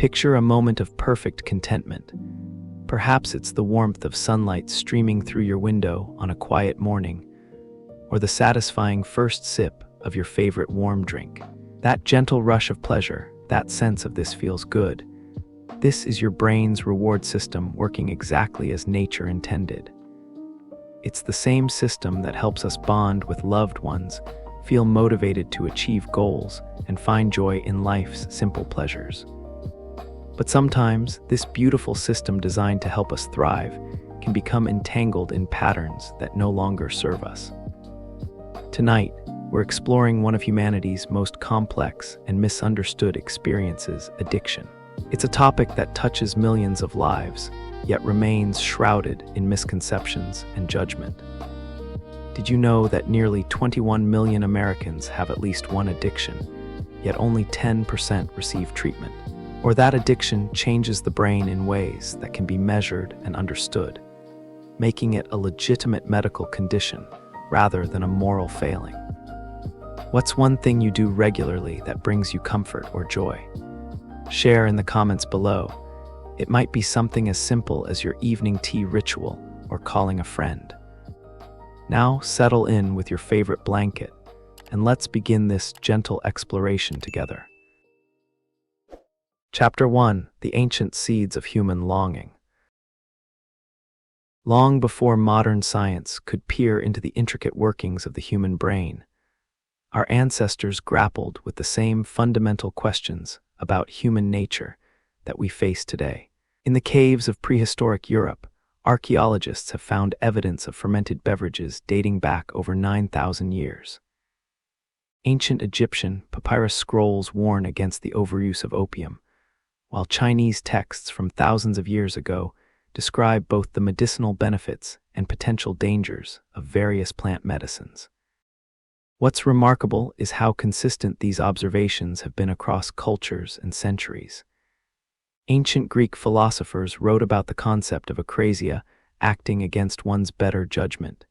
Picture a moment of perfect contentment. Perhaps it's the warmth of sunlight streaming through your window on a quiet morning, or the satisfying first sip of your favorite warm drink. That gentle rush of pleasure, that sense of this feels good. This is your brain's reward system working exactly as nature intended. It's the same system that helps us bond with loved ones, feel motivated to achieve goals, and find joy in life's simple pleasures. But sometimes, this beautiful system designed to help us thrive can become entangled in patterns that no longer serve us. Tonight, we're exploring one of humanity's most complex and misunderstood experiences, addiction. It's a topic that touches millions of lives, yet remains shrouded in misconceptions and judgment. Did you know that nearly 21 million Americans have at least one addiction, yet only 10% receive treatment? Or that addiction changes the brain in ways that can be measured and understood, making it a legitimate medical condition rather than a moral failing. What's one thing you do regularly that brings you comfort or joy? Share in the comments below. It might be something as simple as your evening tea ritual or calling a friend. Now settle in with your favorite blanket and let's begin this gentle exploration together. Chapter 1: The Ancient Seeds of Human Longing. Long before modern science could peer into the intricate workings of the human brain, our ancestors grappled with the same fundamental questions about human nature that we face today. In the caves of prehistoric Europe, archaeologists have found evidence of fermented beverages dating back over 9,000 years. Ancient Egyptian papyrus scrolls warn against the overuse of opium, while Chinese texts from thousands of years ago describe both the medicinal benefits and potential dangers of various plant medicines. What's remarkable is how consistent these observations have been across cultures and centuries. Ancient Greek philosophers wrote about the concept of akrasia, acting against one's better judgment,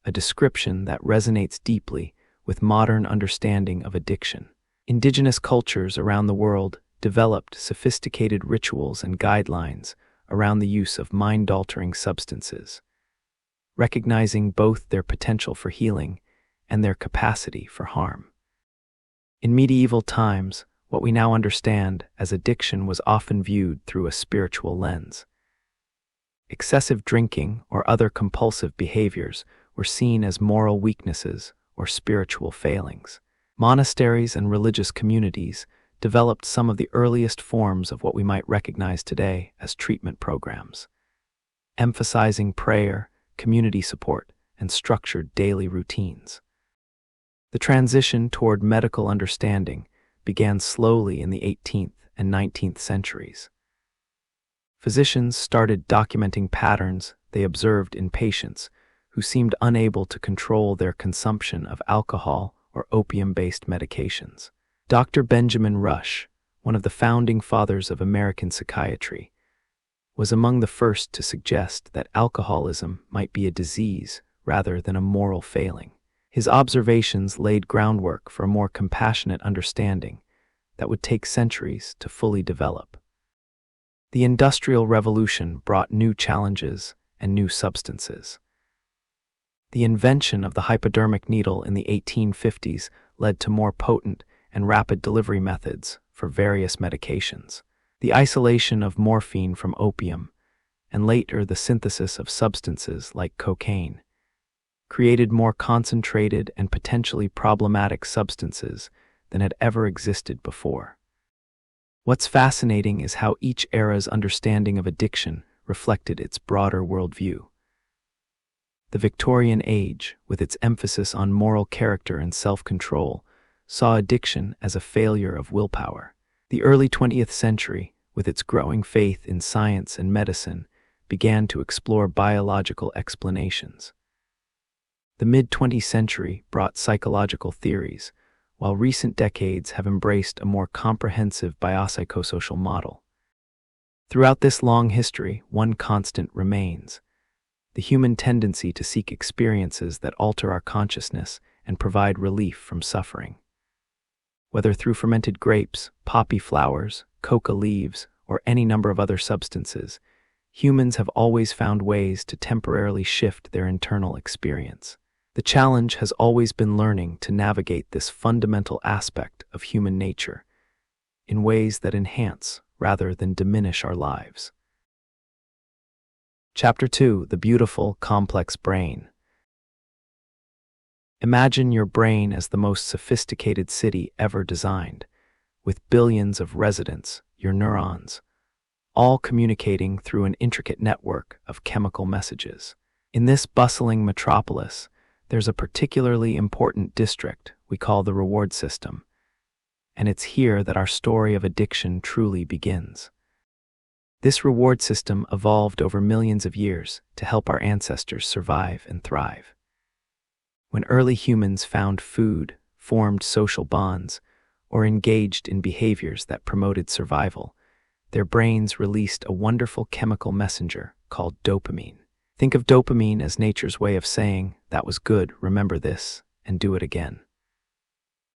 a description that resonates deeply with modern understanding of addiction. Indigenous cultures around the world developed sophisticated rituals and guidelines around the use of mind-altering substances, recognizing both their potential for healing and their capacity for harm. In medieval times, what we now understand as addiction was often viewed through a spiritual lens. Excessive drinking or other compulsive behaviors were seen as moral weaknesses or spiritual failings. Monasteries and religious communities developed some of the earliest forms of what we might recognize today as treatment programs, emphasizing prayer, community support, and structured daily routines. The transition toward medical understanding began slowly in the 18th and 19th centuries. Physicians started documenting patterns they observed in patients who seemed unable to control their consumption of alcohol or opium-based medications. Dr. Benjamin Rush, one of the founding fathers of American psychiatry, was among the first to suggest that alcoholism might be a disease rather than a moral failing. His observations laid groundwork for a more compassionate understanding that would take centuries to fully develop. The Industrial Revolution brought new challenges and new substances. The invention of the hypodermic needle in the 1850s led to more potent and rapid delivery methods for various medications. The isolation of morphine from opium, and later the synthesis of substances like cocaine, created more concentrated and potentially problematic substances than had ever existed before. What's fascinating is how each era's understanding of addiction reflected its broader worldview. The Victorian age, with its emphasis on moral character and self-control, saw addiction as a failure of willpower. The early 20th century, with its growing faith in science and medicine, began to explore biological explanations. The mid-20th century brought psychological theories, while recent decades have embraced a more comprehensive biopsychosocial model. Throughout this long history, one constant remains: the human tendency to seek experiences that alter our consciousness and provide relief from suffering. Whether through fermented grapes, poppy flowers, coca leaves, or any number of other substances, humans have always found ways to temporarily shift their internal experience. The challenge has always been learning to navigate this fundamental aspect of human nature in ways that enhance rather than diminish our lives. Chapter 2: The Beautiful, Complex Brain. Imagine your brain as the most sophisticated city ever designed, with billions of residents, your neurons, all communicating through an intricate network of chemical messages. In this bustling metropolis, there's a particularly important district we call the reward system, and it's here that our story of addiction truly begins. This reward system evolved over millions of years to help our ancestors survive and thrive. When early humans found food, formed social bonds, or engaged in behaviors that promoted survival, their brains released a wonderful chemical messenger called dopamine. Think of dopamine as nature's way of saying, "That was good, remember this, and do it again."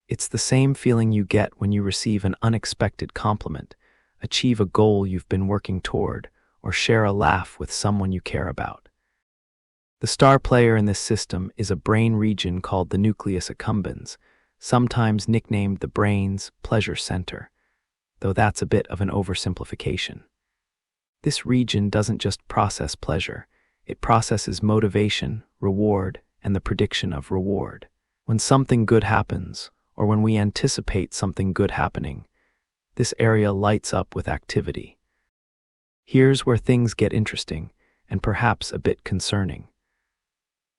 It's the same feeling you get when you receive an unexpected compliment, achieve a goal you've been working toward, or share a laugh with someone you care about. The star player in this system is a brain region called the nucleus accumbens, sometimes nicknamed the brain's pleasure center, though that's a bit of an oversimplification. This region doesn't just process pleasure, it processes motivation, reward, and the prediction of reward. When something good happens, or when we anticipate something good happening, this area lights up with activity. Here's where things get interesting, and perhaps a bit concerning.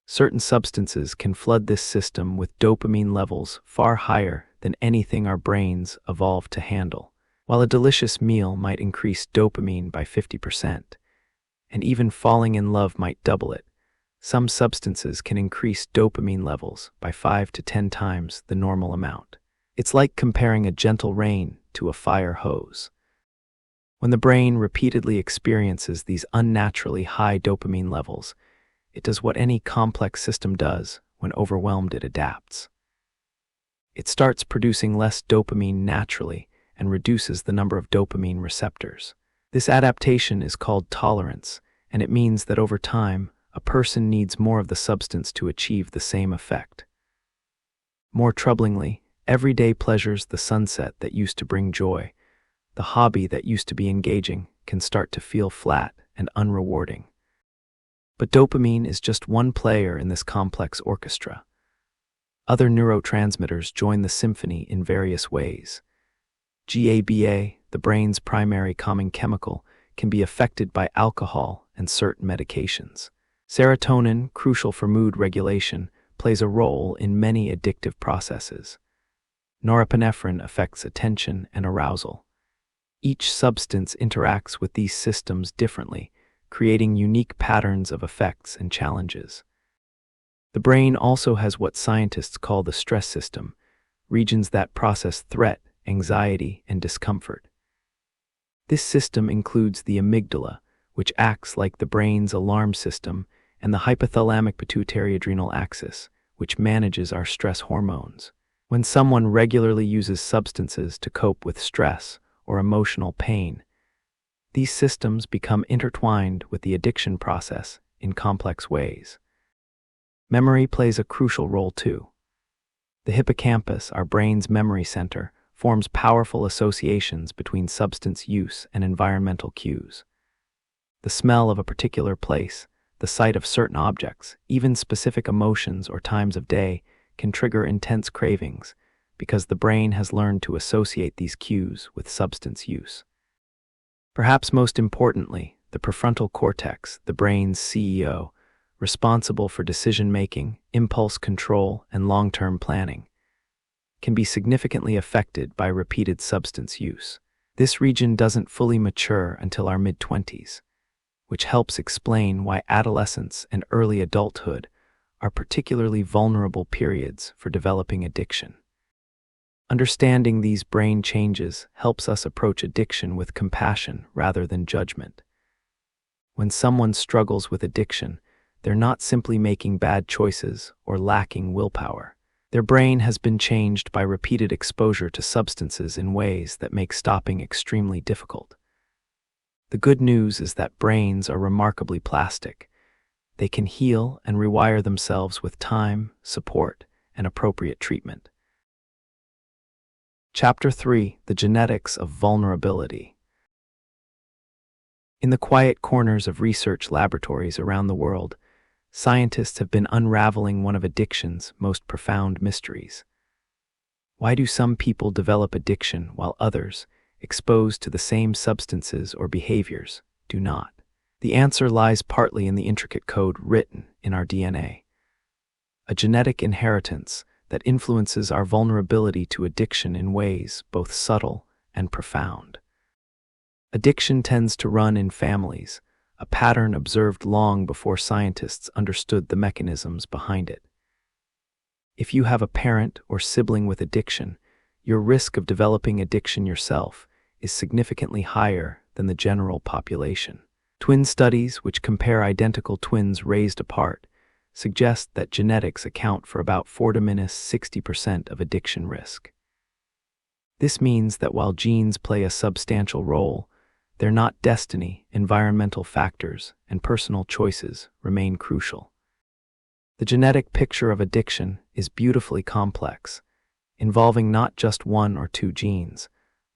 Certain substances can flood this system with dopamine levels far higher than anything our brains evolved to handle. While a delicious meal might increase dopamine by 50%, and even falling in love might double it, some substances can increase dopamine levels by 5 to 10 times the normal amount. It's like comparing a gentle rain to a fire hose. When the brain repeatedly experiences these unnaturally high dopamine levels, it does what any complex system does when overwhelmed. It adapts. It starts producing less dopamine naturally and reduces the number of dopamine receptors. This adaptation is called tolerance, and it means that over time, a person needs more of the substance to achieve the same effect. More troublingly, everyday pleasures, the sunset that used to bring joy, the hobby that used to be engaging, can start to feel flat and unrewarding. But dopamine is just one player in this complex orchestra. Other neurotransmitters join the symphony in various ways. GABA, the brain's primary calming chemical, can be affected by alcohol and certain medications. Serotonin, crucial for mood regulation, plays a role in many addictive processes. Norepinephrine affects attention and arousal. Each substance interacts with these systems differently, creating unique patterns of effects and challenges. The brain also has what scientists call the stress system, regions that process threat, anxiety, and discomfort. This system includes the amygdala, which acts like the brain's alarm system, and the hypothalamic pituitary adrenal axis, which manages our stress hormones. When someone regularly uses substances to cope with stress or emotional pain, these systems become intertwined with the addiction process in complex ways. Memory plays a crucial role too. The hippocampus, our brain's memory center, forms powerful associations between substance use and environmental cues. The smell of a particular place, the sight of certain objects, even specific emotions or times of day can trigger intense cravings because the brain has learned to associate these cues with substance use. Perhaps most importantly, the prefrontal cortex, the brain's CEO, responsible for decision-making, impulse control, and long-term planning, can be significantly affected by repeated substance use. This region doesn't fully mature until our mid-20s, which helps explain why adolescence and early adulthood are particularly vulnerable periods for developing addiction. Understanding these brain changes helps us approach addiction with compassion rather than judgment. When someone struggles with addiction, they're not simply making bad choices or lacking willpower. Their brain has been changed by repeated exposure to substances in ways that make stopping extremely difficult. The good news is that brains are remarkably plastic. They can heal and rewire themselves with time, support, and appropriate treatment. Chapter 3: The Genetics of Vulnerability. In the quiet corners of research laboratories around the world, scientists have been unraveling one of addiction's most profound mysteries. Why do some people develop addiction while others, exposed to the same substances or behaviors, do not? The answer lies partly in the intricate code written in our DNA, a genetic inheritance that influences our vulnerability to addiction in ways both subtle and profound. Addiction tends to run in families, a pattern observed long before scientists understood the mechanisms behind it. If you have a parent or sibling with addiction, your risk of developing addiction yourself is significantly higher than the general population. Twin studies, which compare identical twins raised apart, suggest that genetics account for about 40–60% of addiction risk. This means that while genes play a substantial role, they're not destiny. Environmental factors and personal choices remain crucial. The genetic picture of addiction is beautifully complex, involving not just one or two genes,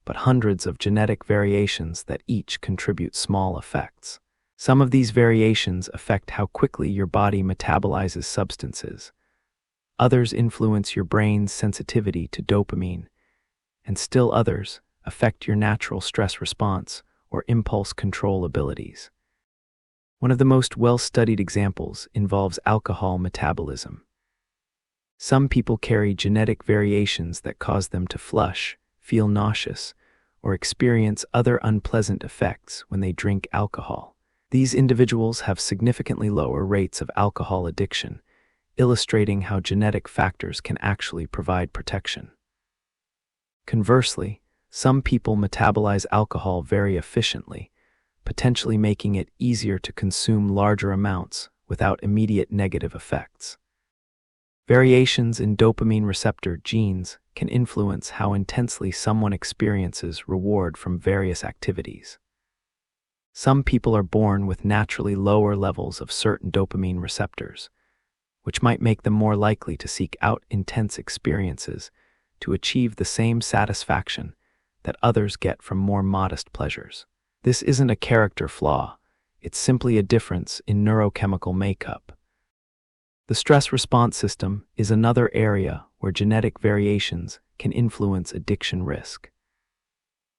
but hundreds of genetic variations that each contribute small effects. Some of these variations affect how quickly your body metabolizes substances. Others influence your brain's sensitivity to dopamine, and still others affect your natural stress response or impulse control abilities. One of the most well-studied examples involves alcohol metabolism. Some people carry genetic variations that cause them to flush, feel nauseous, or experience other unpleasant effects when they drink alcohol. These individuals have significantly lower rates of alcohol addiction, illustrating how genetic factors can actually provide protection. Conversely, some people metabolize alcohol very efficiently, potentially making it easier to consume larger amounts without immediate negative effects. Variations in dopamine receptor genes can influence how intensely someone experiences reward from various activities. Some people are born with naturally lower levels of certain dopamine receptors, which might make them more likely to seek out intense experiences to achieve the same satisfaction that others get from more modest pleasures. This isn't a character flaw, it's simply a difference in neurochemical makeup. The stress response system is another area where genetic variations can influence addiction risk.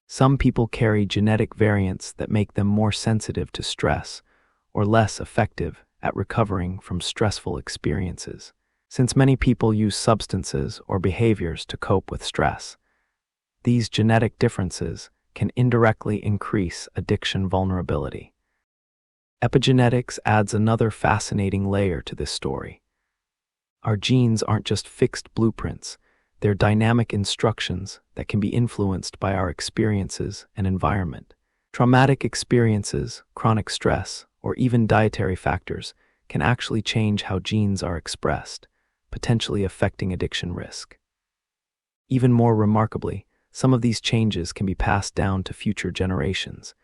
Some people carry genetic variants that make them more sensitive to stress or less effective at recovering from stressful experiences. Since many people use substances or behaviors to cope with stress, these genetic differences can indirectly increase addiction vulnerability. Epigenetics adds another fascinating layer to this story. Our genes aren't just fixed blueprints, they're dynamic instructions that can be influenced by our experiences and environment. Traumatic experiences, chronic stress, or even dietary factors can actually change how genes are expressed, potentially affecting addiction risk. Even more remarkably, some of these changes can be passed down to future generations,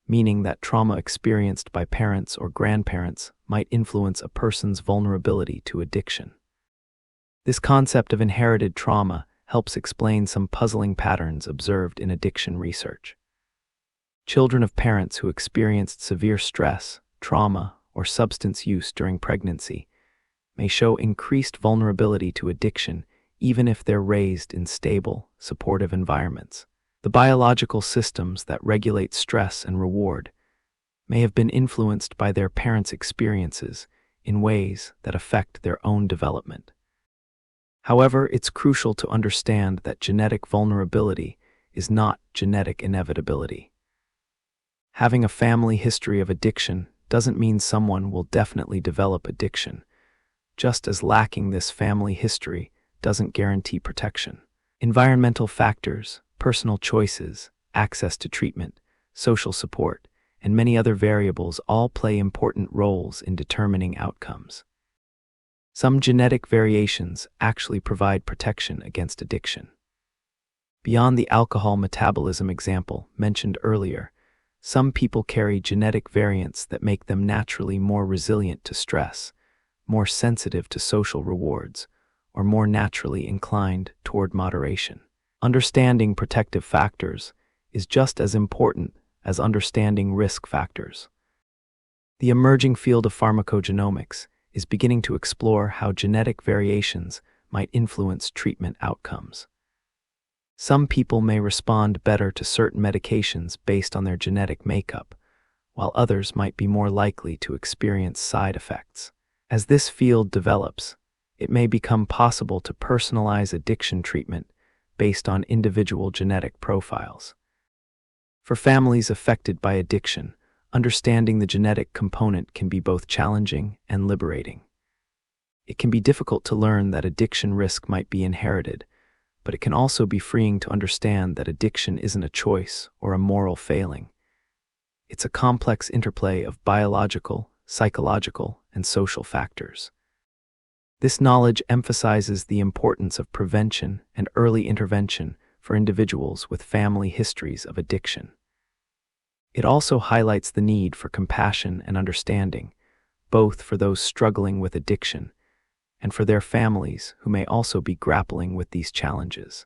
meaning that trauma experienced by parents or grandparents might influence a person's vulnerability to addiction. This concept of inherited trauma helps explain some puzzling patterns observed in addiction research. Children of parents who experienced severe stress, trauma, or substance use during pregnancy may show increased vulnerability to addiction even if they're raised in stable, supportive environments. The biological systems that regulate stress and reward may have been influenced by their parents' experiences in ways that affect their own development. However, it's crucial to understand that genetic vulnerability is not genetic inevitability. Having a family history of addiction doesn't mean someone will definitely develop addiction, just as lacking this family history doesn't guarantee protection. Environmental factors, personal choices, access to treatment, social support, and many other variables all play important roles in determining outcomes. Some genetic variations actually provide protection against addiction. Beyond the alcohol metabolism example mentioned earlier, some people carry genetic variants that make them naturally more resilient to stress, more sensitive to social rewards, or more naturally inclined toward moderation. Understanding protective factors is just as important as understanding risk factors. The emerging field of pharmacogenomics is beginning to explore how genetic variations might influence treatment outcomes. Some people may respond better to certain medications based on their genetic makeup, while others might be more likely to experience side effects. As this field develops, it may become possible to personalize addiction treatment based on individual genetic profiles. For families affected by addiction, understanding the genetic component can be both challenging and liberating. It can be difficult to learn that addiction risk might be inherited, but it can also be freeing to understand that addiction isn't a choice or a moral failing. It's a complex interplay of biological, psychological, and social factors. This knowledge emphasizes the importance of prevention and early intervention for individuals with family histories of addiction. It also highlights the need for compassion and understanding, both for those struggling with addiction and for their families who may also be grappling with these challenges.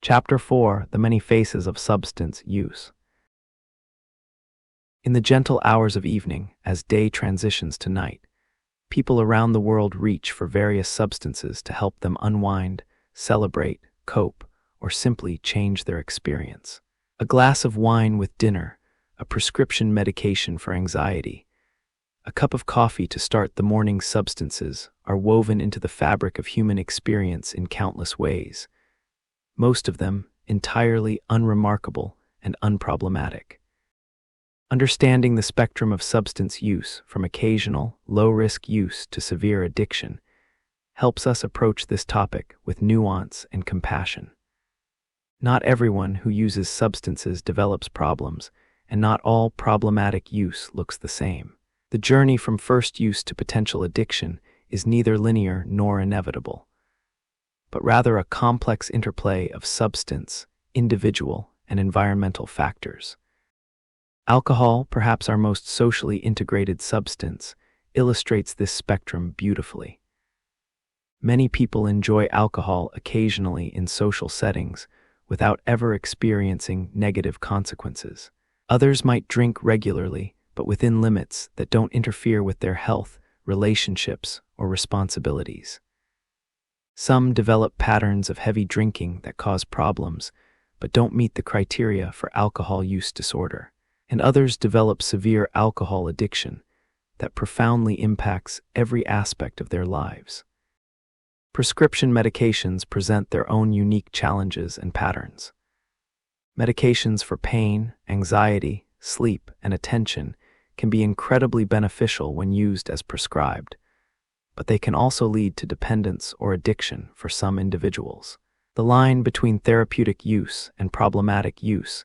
Chapter 4: The Many Faces of Substance Use. In the gentle hours of evening, as day transitions to night, people around the world reach for various substances to help them unwind, celebrate, cope, or simply change their experience. A glass of wine with dinner, a prescription medication for anxiety, a cup of coffee to start the morning substances are woven into the fabric of human experience in countless ways, most of them entirely unremarkable and unproblematic. Understanding the spectrum of substance use, from occasional, low-risk use to severe addiction, helps us approach this topic with nuance and compassion. Not everyone who uses substances develops problems, and not all problematic use looks the same. The journey from first use to potential addiction is neither linear nor inevitable, but rather a complex interplay of substance, individual, and environmental factors. Alcohol, perhaps our most socially integrated substance, illustrates this spectrum beautifully. Many people enjoy alcohol occasionally in social settings without ever experiencing negative consequences. Others might drink regularly, but within limits that don't interfere with their health, relationships, or responsibilities. Some develop patterns of heavy drinking that cause problems, but don't meet the criteria for alcohol use disorder. And others develop severe alcohol addiction that profoundly impacts every aspect of their lives. Prescription medications present their own unique challenges and patterns. Medications for pain, anxiety, sleep, and attention can be incredibly beneficial when used as prescribed, but they can also lead to dependence or addiction for some individuals. The line between therapeutic use and problematic use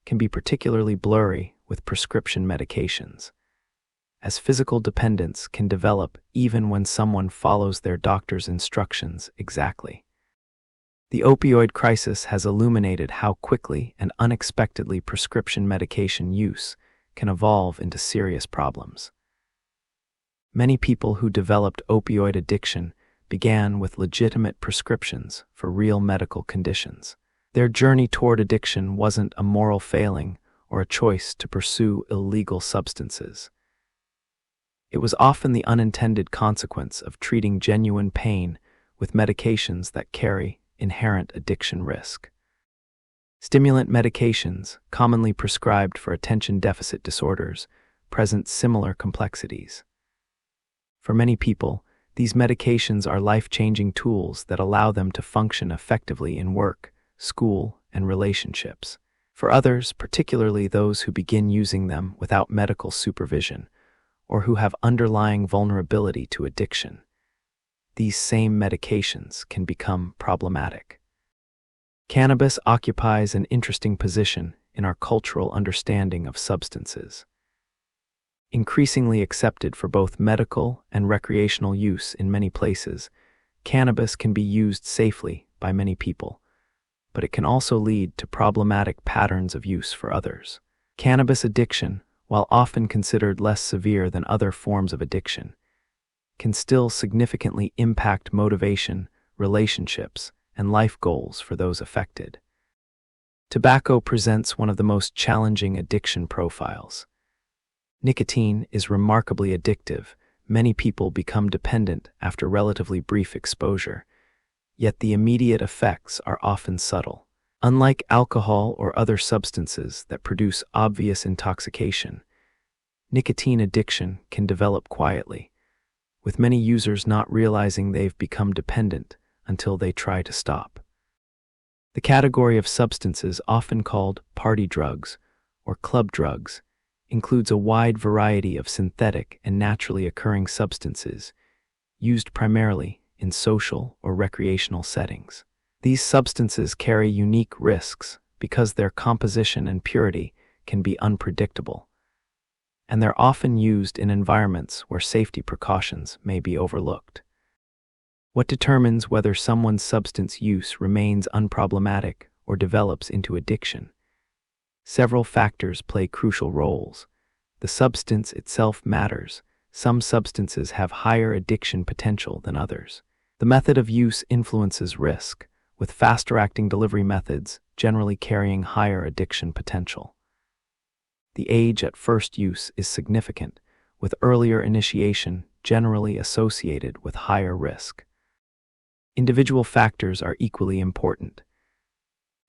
can be particularly blurry with prescription medications, as physical dependence can develop even when someone follows their doctor's instructions exactly. The opioid crisis has illuminated how quickly and unexpectedly prescription medication use can evolve into serious problems. Many people who developed opioid addiction began with legitimate prescriptions for real medical conditions. Their journey toward addiction wasn't a moral failing or a choice to pursue illegal substances. It was often the unintended consequence of treating genuine pain with medications that carry inherent addiction risk. Stimulant medications, commonly prescribed for attention deficit disorders, present similar complexities. For many people, these medications are life-changing tools that allow them to function effectively in work, school, and relationships. For others, particularly those who begin using them without medical supervision or who have underlying vulnerability to addiction, these same medications can become problematic. Cannabis occupies an interesting position in our cultural understanding of substances. Increasingly accepted for both medical and recreational use in many places, cannabis can be used safely by many people, but it can also lead to problematic patterns of use for others. Cannabis addiction, while often considered less severe than other forms of addiction, can still significantly impact motivation, relationships, and life goals for those affected. Tobacco presents one of the most challenging addiction profiles. Nicotine is remarkably addictive. Many people become dependent after relatively brief exposure, yet the immediate effects are often subtle. Unlike alcohol or other substances that produce obvious intoxication, nicotine addiction can develop quietly, with many users not realizing they've become dependent until they try to stop. The category of substances often called party drugs or club drugs includes a wide variety of synthetic and naturally occurring substances used primarily in social or recreational settings. These substances carry unique risks because their composition and purity can be unpredictable, and they're often used in environments where safety precautions may be overlooked. What determines whether someone's substance use remains unproblematic or develops into addiction? Several factors play crucial roles. The substance itself matters. Some substances have higher addiction potential than others. The method of use influences risk, with faster-acting delivery methods generally carrying higher addiction potential. The age at first use is significant, with earlier initiation generally associated with higher risk. Individual factors are equally important.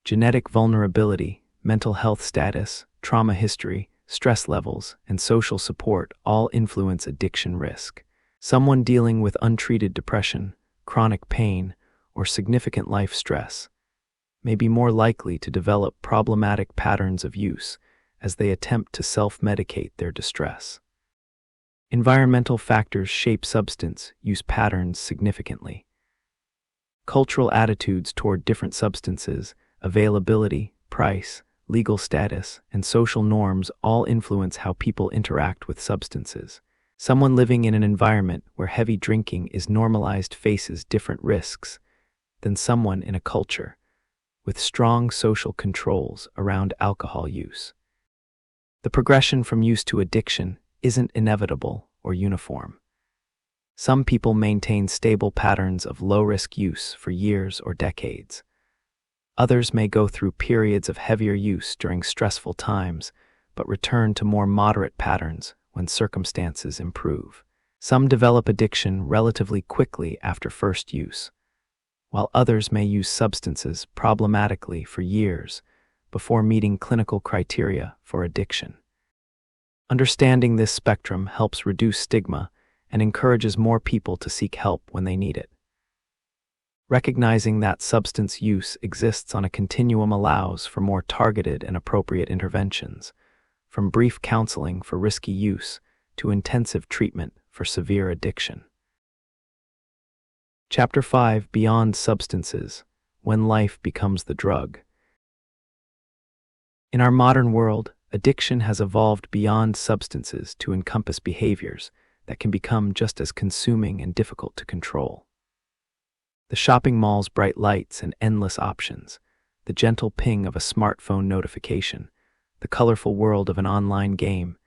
Genetic vulnerability, mental health status, trauma history, stress levels, and social support all influence addiction risk. Someone dealing with untreated depression, chronic pain, or significant life stress may be more likely to develop problematic patterns of use as they attempt to self-medicate their distress. Environmental factors shape substance use patterns significantly. Cultural attitudes toward different substances, availability, price, legal status, and social norms all influence how people interact with substances. Someone living in an environment where heavy drinking is normalized faces different risks than someone in a culture with strong social controls around alcohol use. The progression from use to addiction isn't inevitable or uniform. Some people maintain stable patterns of low-risk use for years or decades. Others may go through periods of heavier use during stressful times, but return to more moderate patterns when circumstances improve. Some develop addiction relatively quickly after first use, while others may use substances problematically for years before meeting clinical criteria for addiction. Understanding this spectrum helps reduce stigma and encourages more people to seek help when they need it. Recognizing that substance use exists on a continuum allows for more targeted and appropriate interventions, from brief counseling for risky use to intensive treatment for severe addiction. Chapter 5: Beyond Substances: When Life Becomes the Drug. In our modern world, addiction has evolved beyond substances to encompass behaviors that can become just as consuming and difficult to control. The shopping mall's bright lights and endless options, the gentle ping of a smartphone notification, the colorful world of an online game,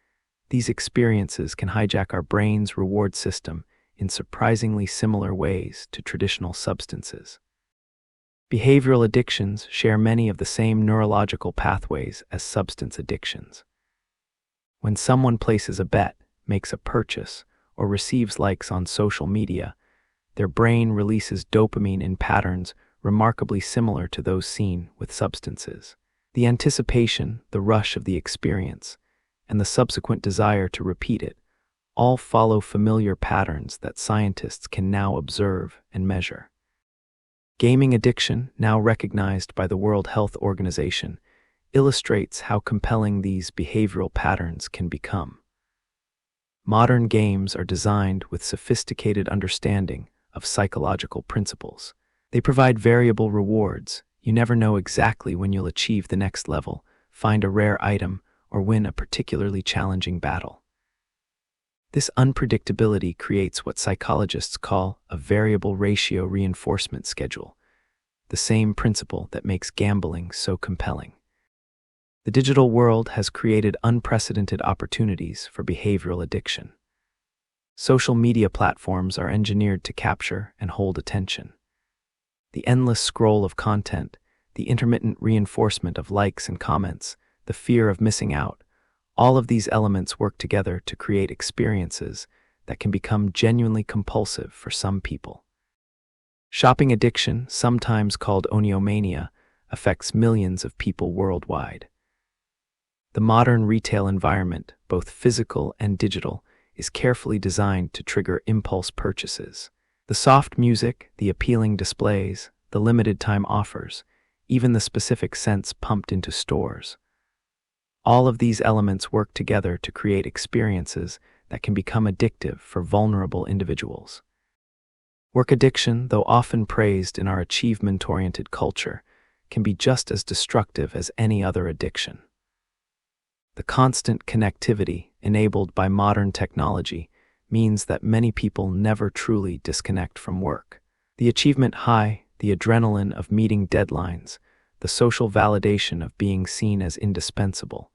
these experiences can hijack our brain's reward system in surprisingly similar ways to traditional substances. Behavioral addictions share many of the same neurological pathways as substance addictions. When someone places a bet, makes a purchase, or receives likes on social media, their brain releases dopamine in patterns remarkably similar to those seen with substances. The anticipation, the rush of the experience, and the subsequent desire to repeat it all follow familiar patterns that scientists can now observe and measure. Gaming addiction, now recognized by the World Health Organization, illustrates how compelling these behavioral patterns can become. Modern games are designed with sophisticated understanding of psychological principles. They provide variable rewards. You never know exactly when you'll achieve the next level, find a rare item, or win a particularly challenging battle. This unpredictability creates what psychologists call a variable ratio reinforcement schedule, the same principle that makes gambling so compelling. The digital world has created unprecedented opportunities for behavioral addiction. Social media platforms are engineered to capture and hold attention. The endless scroll of content, the intermittent reinforcement of likes and comments, the fear of missing out, all of these elements work together to create experiences that can become genuinely compulsive for some people. Shopping addiction, sometimes called oniomania, affects millions of people worldwide. The modern retail environment, both physical and digital, is carefully designed to trigger impulse purchases. The soft music, the appealing displays, the limited-time offers, even the specific scents pumped into stores. All of these elements work together to create experiences that can become addictive for vulnerable individuals. Work addiction, though often praised in our achievement-oriented culture, can be just as destructive as any other addiction. The constant connectivity enabled by modern technology means that many people never truly disconnect from work. The achievement high, the adrenaline of meeting deadlines, the social validation of being seen as indispensable.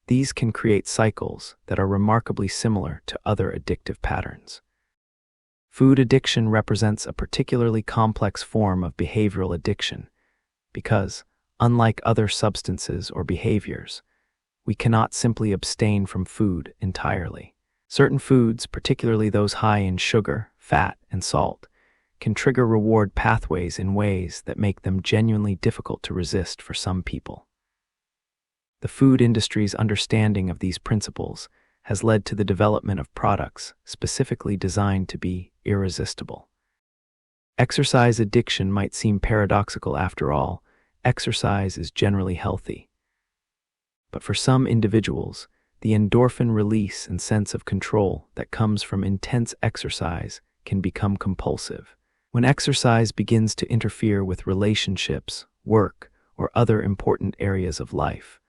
These can create cycles that are remarkably similar to other addictive patterns. Food addiction represents a particularly complex form of behavioral addiction because, unlike other substances or behaviors, we cannot simply abstain from food entirely. Certain foods, particularly those high in sugar, fat, and salt, can trigger reward pathways in ways that make them genuinely difficult to resist for some people. The food industry's understanding of these principles has led to the development of products specifically designed to be irresistible. Exercise addiction might seem paradoxical after all. Exercise is generally healthy. But for some individuals, the endorphin release and sense of control that comes from intense exercise can become compulsive. When exercise begins to interfere with relationships, work, or other important areas of life,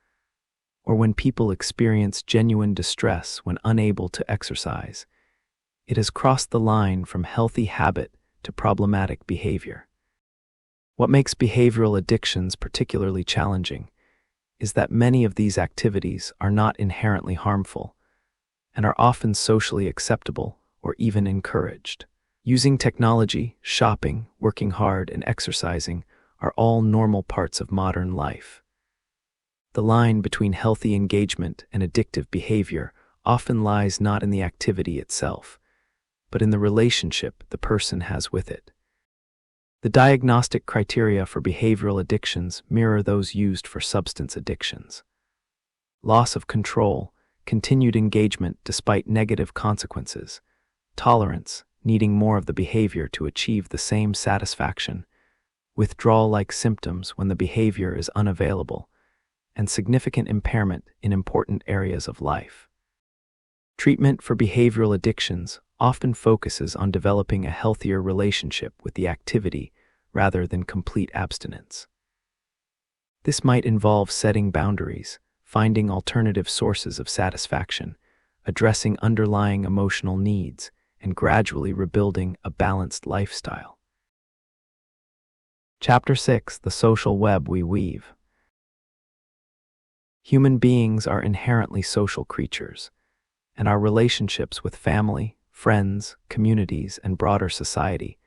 or when people experience genuine distress when unable to exercise, it has crossed the line from healthy habit to problematic behavior. What makes behavioral addictions particularly challenging is that many of these activities are not inherently harmful and are often socially acceptable or even encouraged. Using technology, shopping, working hard, and exercising are all normal parts of modern life. The line between healthy engagement and addictive behavior often lies not in the activity itself, but in the relationship the person has with it. The diagnostic criteria for behavioral addictions mirror those used for substance addictions. Loss of control, continued engagement despite negative consequences, tolerance, needing more of the behavior to achieve the same satisfaction, withdrawal-like symptoms when the behavior is unavailable, and significant impairment in important areas of life. Treatment for behavioral addictions often focuses on developing a healthier relationship with the activity rather than complete abstinence. This might involve setting boundaries, finding alternative sources of satisfaction, addressing underlying emotional needs, and gradually rebuilding a balanced lifestyle. Chapter 6: The Social Web We Weave. Human beings are inherently social creatures, and our relationships with family, friends, communities, and broader society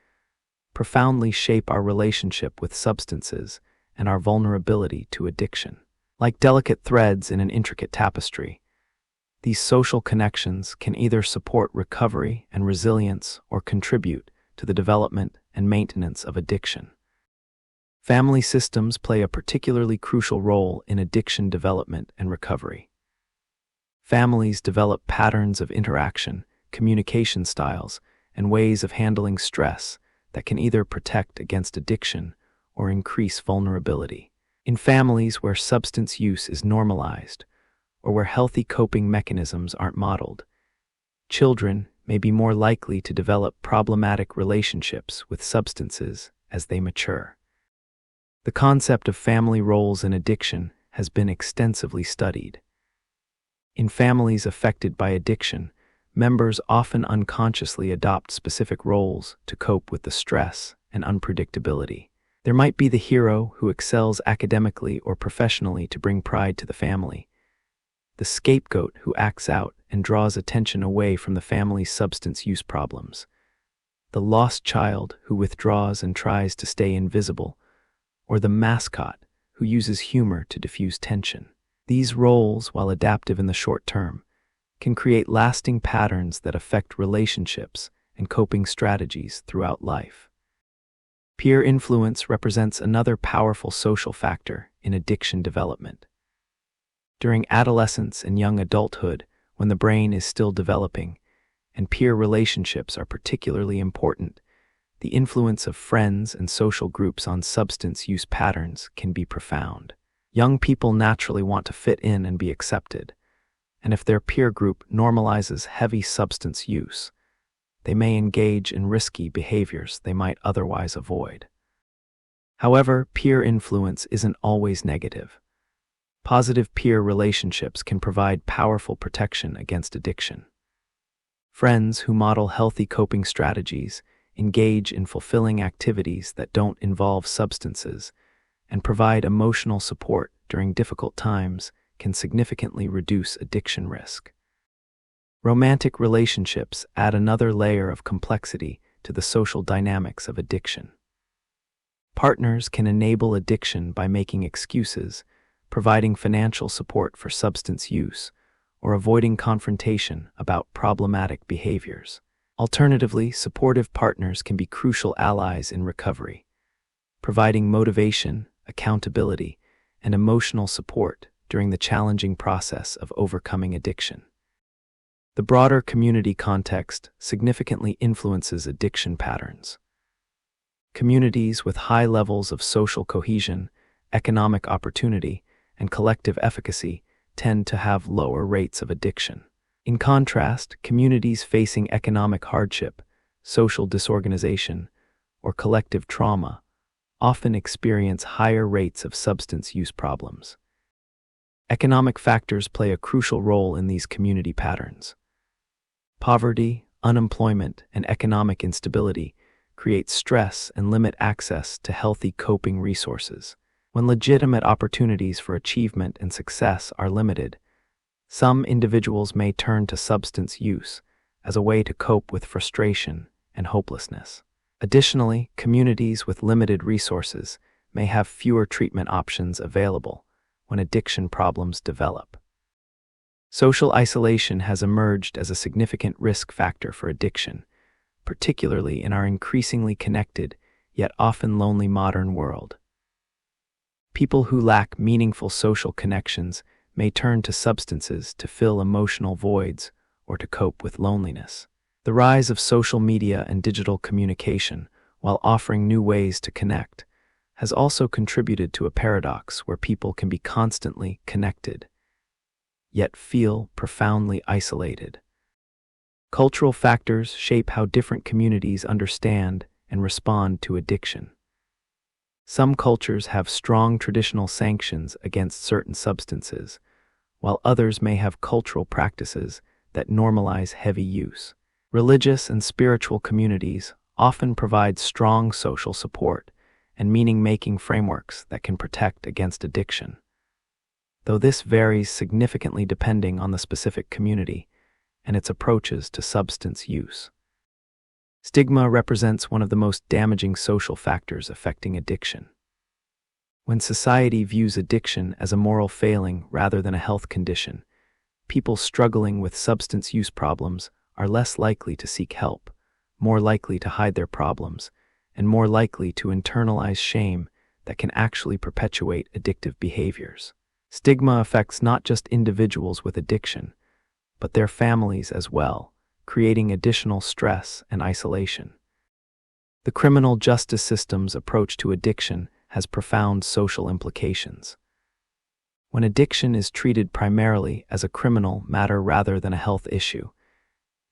profoundly shape our relationship with substances and our vulnerability to addiction. Like delicate threads in an intricate tapestry, these social connections can either support recovery and resilience or contribute to the development and maintenance of addiction. Family systems play a particularly crucial role in addiction development and recovery. Families develop patterns of interaction, communication styles, and ways of handling stress that can either protect against addiction or increase vulnerability. In families where substance use is normalized, or where healthy coping mechanisms aren't modeled, children may be more likely to develop problematic relationships with substances as they mature. The concept of family roles in addiction has been extensively studied. In families affected by addiction, members often unconsciously adopt specific roles to cope with the stress and unpredictability. There might be the hero who excels academically or professionally to bring pride to the family, the scapegoat who acts out and draws attention away from the family's substance use problems, the lost child who withdraws and tries to stay invisible, or the mascot who uses humor to diffuse tension. These roles, while adaptive in the short term, can create lasting patterns that affect relationships and coping strategies throughout life. Peer influence represents another powerful social factor in addiction development. During adolescence and young adulthood, when the brain is still developing and peer relationships are particularly important, the influence of friends and social groups on substance use patterns can be profound. Young people naturally want to fit in and be accepted, and if their peer group normalizes heavy substance use, they may engage in risky behaviors they might otherwise avoid. However, peer influence isn't always negative. Positive peer relationships can provide powerful protection against addiction. Friends who model healthy coping strategies, engage in fulfilling activities that don't involve substances, and provide emotional support during difficult times can significantly reduce addiction risk. Romantic relationships add another layer of complexity to the social dynamics of addiction. Partners can enable addiction by making excuses, providing financial support for substance use, or avoiding confrontation about problematic behaviors. Alternatively, supportive partners can be crucial allies in recovery, providing motivation, accountability, and emotional support during the challenging process of overcoming addiction. The broader community context significantly influences addiction patterns. Communities with high levels of social cohesion, economic opportunity, and collective efficacy tend to have lower rates of addiction. In contrast, communities facing economic hardship, social disorganization, or collective trauma often experience higher rates of substance use problems. Economic factors play a crucial role in these community patterns. Poverty, unemployment, and economic instability create stress and limit access to healthy coping resources. When legitimate opportunities for achievement and success are limited, some individuals may turn to substance use as a way to cope with frustration and hopelessness. Additionally, communities with limited resources may have fewer treatment options available when addiction problems develop. Social isolation has emerged as a significant risk factor for addiction, particularly in our increasingly connected, yet often lonely modern world. People who lack meaningful social connections may turn to substances to fill emotional voids or to cope with loneliness. The rise of social media and digital communication, while offering new ways to connect, has also contributed to a paradox where people can be constantly connected, yet feel profoundly isolated. Cultural factors shape how different communities understand and respond to addiction. Some cultures have strong traditional sanctions against certain substances, while others may have cultural practices that normalize heavy use. Religious and spiritual communities often provide strong social support and meaning-making frameworks that can protect against addiction. Though this varies significantly depending on the specific community and its approaches to substance use. Stigma represents one of the most damaging social factors affecting addiction. When society views addiction as a moral failing rather than a health condition, people struggling with substance use problems are less likely to seek help, more likely to hide their problems, and more likely to internalize shame that can actually perpetuate addictive behaviors. Stigma affects not just individuals with addiction, but their families as well, creating additional stress and isolation. The criminal justice system's approach to addiction has profound social implications. When addiction is treated primarily as a criminal matter rather than a health issue,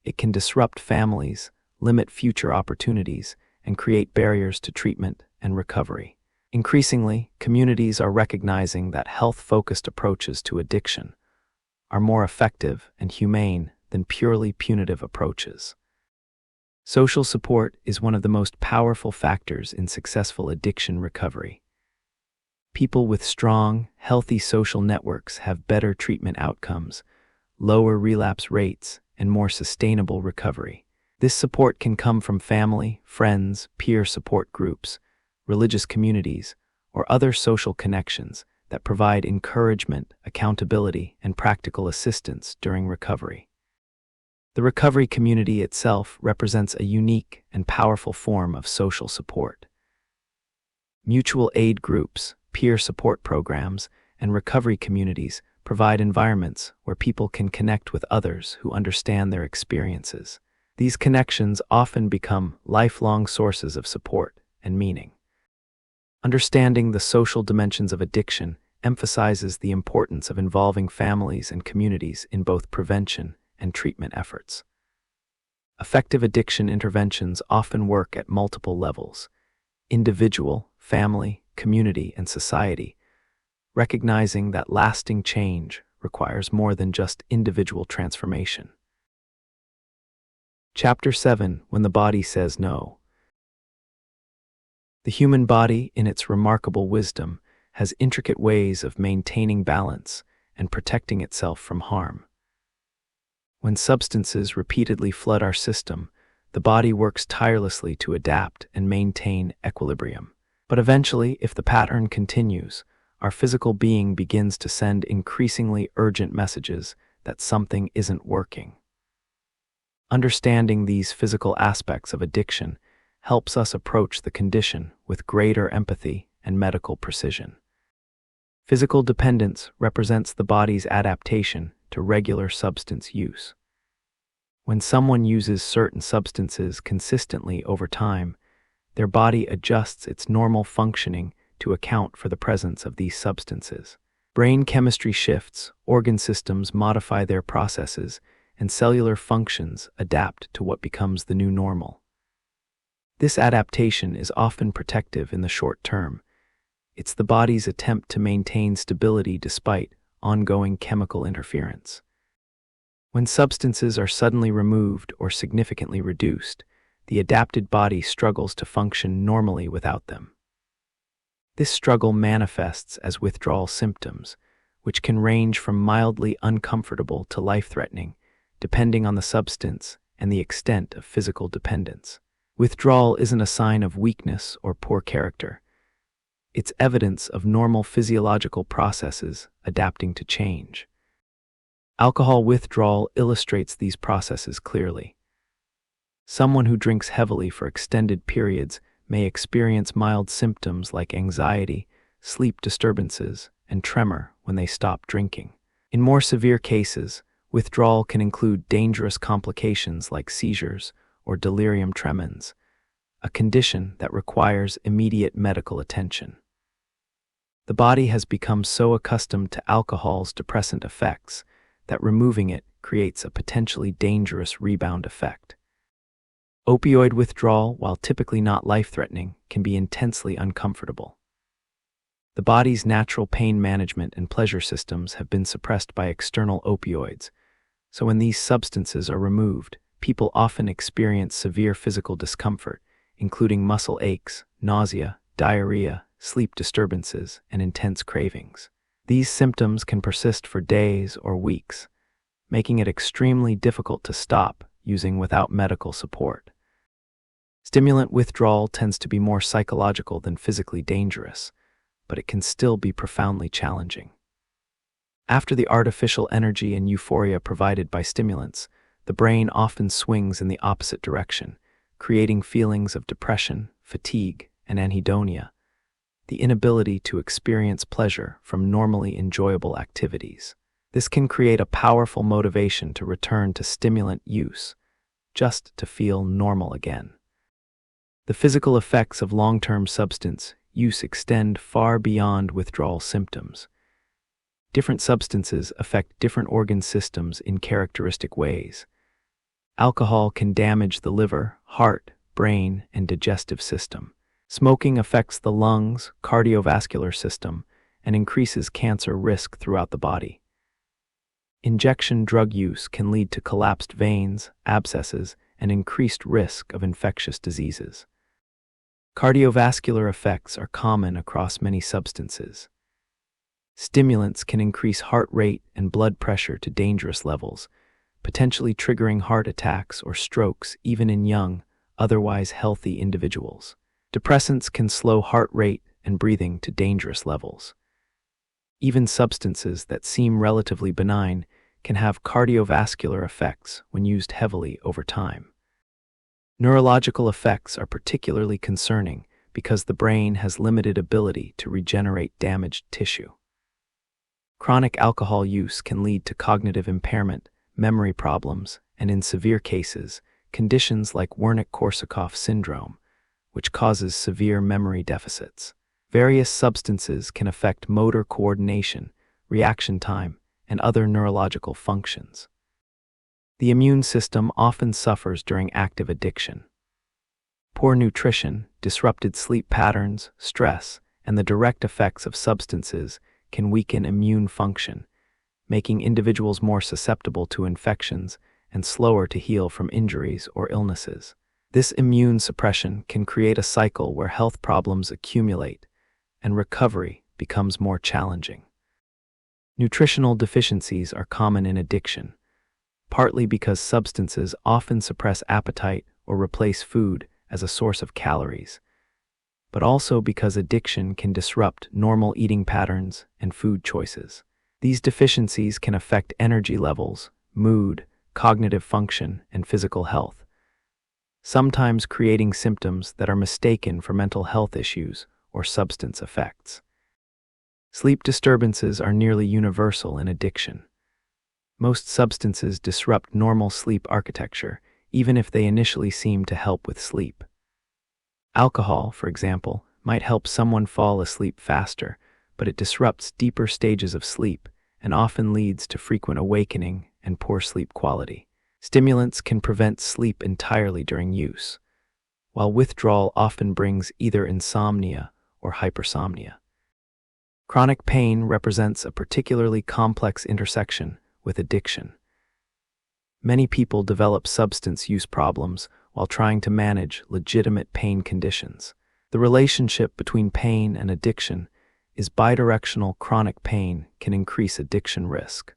it can disrupt families, limit future opportunities, and create barriers to treatment and recovery. Increasingly, communities are recognizing that health-focused approaches to addiction are more effective and humane than purely punitive approaches. Social support is one of the most powerful factors in successful addiction recovery. People with strong, healthy social networks have better treatment outcomes, lower relapse rates, and more sustainable recovery. This support can come from family, friends, peer support groups, religious communities, or other social connections that provide encouragement, accountability, and practical assistance during recovery. The recovery community itself represents a unique and powerful form of social support. Mutual aid groups, peer support programs, and recovery communities provide environments where people can connect with others who understand their experiences. These connections often become lifelong sources of support and meaning. Understanding the social dimensions of addiction emphasizes the importance of involving families and communities in both prevention and treatment efforts. Effective addiction interventions often work at multiple levels: individual, family, community, and society, recognizing that lasting change requires more than just individual transformation. Chapter 7: When the Body Says No. The human body, in its remarkable wisdom, has intricate ways of maintaining balance and protecting itself from harm. When substances repeatedly flood our system, the body works tirelessly to adapt and maintain equilibrium. But eventually, if the pattern continues, our physical being begins to send increasingly urgent messages that something isn't working. Understanding these physical aspects of addiction helps us approach the condition with greater empathy and medical precision. Physical dependence represents the body's adaptation to regular substance use. When someone uses certain substances consistently over time, their body adjusts its normal functioning to account for the presence of these substances. Brain chemistry shifts, organ systems modify their processes, and cellular functions adapt to what becomes the new normal. This adaptation is often protective in the short term. It's the body's attempt to maintain stability despite ongoing chemical interference. When substances are suddenly removed or significantly reduced, the adapted body struggles to function normally without them. This struggle manifests as withdrawal symptoms, which can range from mildly uncomfortable to life-threatening, depending on the substance and the extent of physical dependence. Withdrawal isn't a sign of weakness or poor character. It's evidence of normal physiological processes adapting to change. Alcohol withdrawal illustrates these processes clearly. Someone who drinks heavily for extended periods may experience mild symptoms like anxiety, sleep disturbances, and tremor when they stop drinking. In more severe cases, withdrawal can include dangerous complications like seizures or delirium tremens, a condition that requires immediate medical attention. The body has become so accustomed to alcohol's depressant effects that removing it creates a potentially dangerous rebound effect. Opioid withdrawal, while typically not life-threatening, can be intensely uncomfortable. The body's natural pain management and pleasure systems have been suppressed by external opioids, so when these substances are removed, people often experience severe physical discomfort, including muscle aches, nausea, diarrhea, sleep disturbances, and intense cravings. These symptoms can persist for days or weeks, making it extremely difficult to stop using without medical support. Stimulant withdrawal tends to be more psychological than physically dangerous, but it can still be profoundly challenging. After the artificial energy and euphoria provided by stimulants, the brain often swings in the opposite direction, creating feelings of depression, fatigue, and anhedonia, the inability to experience pleasure from normally enjoyable activities. This can create a powerful motivation to return to stimulant use, just to feel normal again. The physical effects of long-term substance use extend far beyond withdrawal symptoms. Different substances affect different organ systems in characteristic ways. Alcohol can damage the liver, heart, brain, and digestive system. Smoking affects the lungs, cardiovascular system, and increases cancer risk throughout the body. Injection drug use can lead to collapsed veins, abscesses, and increased risk of infectious diseases. Cardiovascular effects are common across many substances. Stimulants can increase heart rate and blood pressure to dangerous levels, potentially triggering heart attacks or strokes even in young, otherwise healthy individuals. Depressants can slow heart rate and breathing to dangerous levels. Even substances that seem relatively benign can have cardiovascular effects when used heavily over time. Neurological effects are particularly concerning because the brain has limited ability to regenerate damaged tissue. Chronic alcohol use can lead to cognitive impairment, memory problems, and in severe cases, conditions like Wernicke-Korsakoff syndrome, which causes severe memory deficits. Various substances can affect motor coordination, reaction time, and other neurological functions. The immune system often suffers during active addiction. Poor nutrition, disrupted sleep patterns, stress, and the direct effects of substances can weaken immune function, making individuals more susceptible to infections and slower to heal from injuries or illnesses. This immune suppression can create a cycle where health problems accumulate and recovery becomes more challenging. Nutritional deficiencies are common in addiction, partly because substances often suppress appetite or replace food as a source of calories, but also because addiction can disrupt normal eating patterns and food choices. These deficiencies can affect energy levels, mood, cognitive function, and physical health, sometimes creating symptoms that are mistaken for mental health issues or substance effects. Sleep disturbances are nearly universal in addiction. Most substances disrupt normal sleep architecture, even if they initially seem to help with sleep. Alcohol, for example, might help someone fall asleep faster, but it disrupts deeper stages of sleep and often leads to frequent awakening and poor sleep quality. Stimulants can prevent sleep entirely during use, while withdrawal often brings either insomnia or hypersomnia. Chronic pain represents a particularly complex intersection with addiction. Many people develop substance use problems while trying to manage legitimate pain conditions. The relationship between pain and addiction is bidirectional. Chronic pain can increase addiction risk,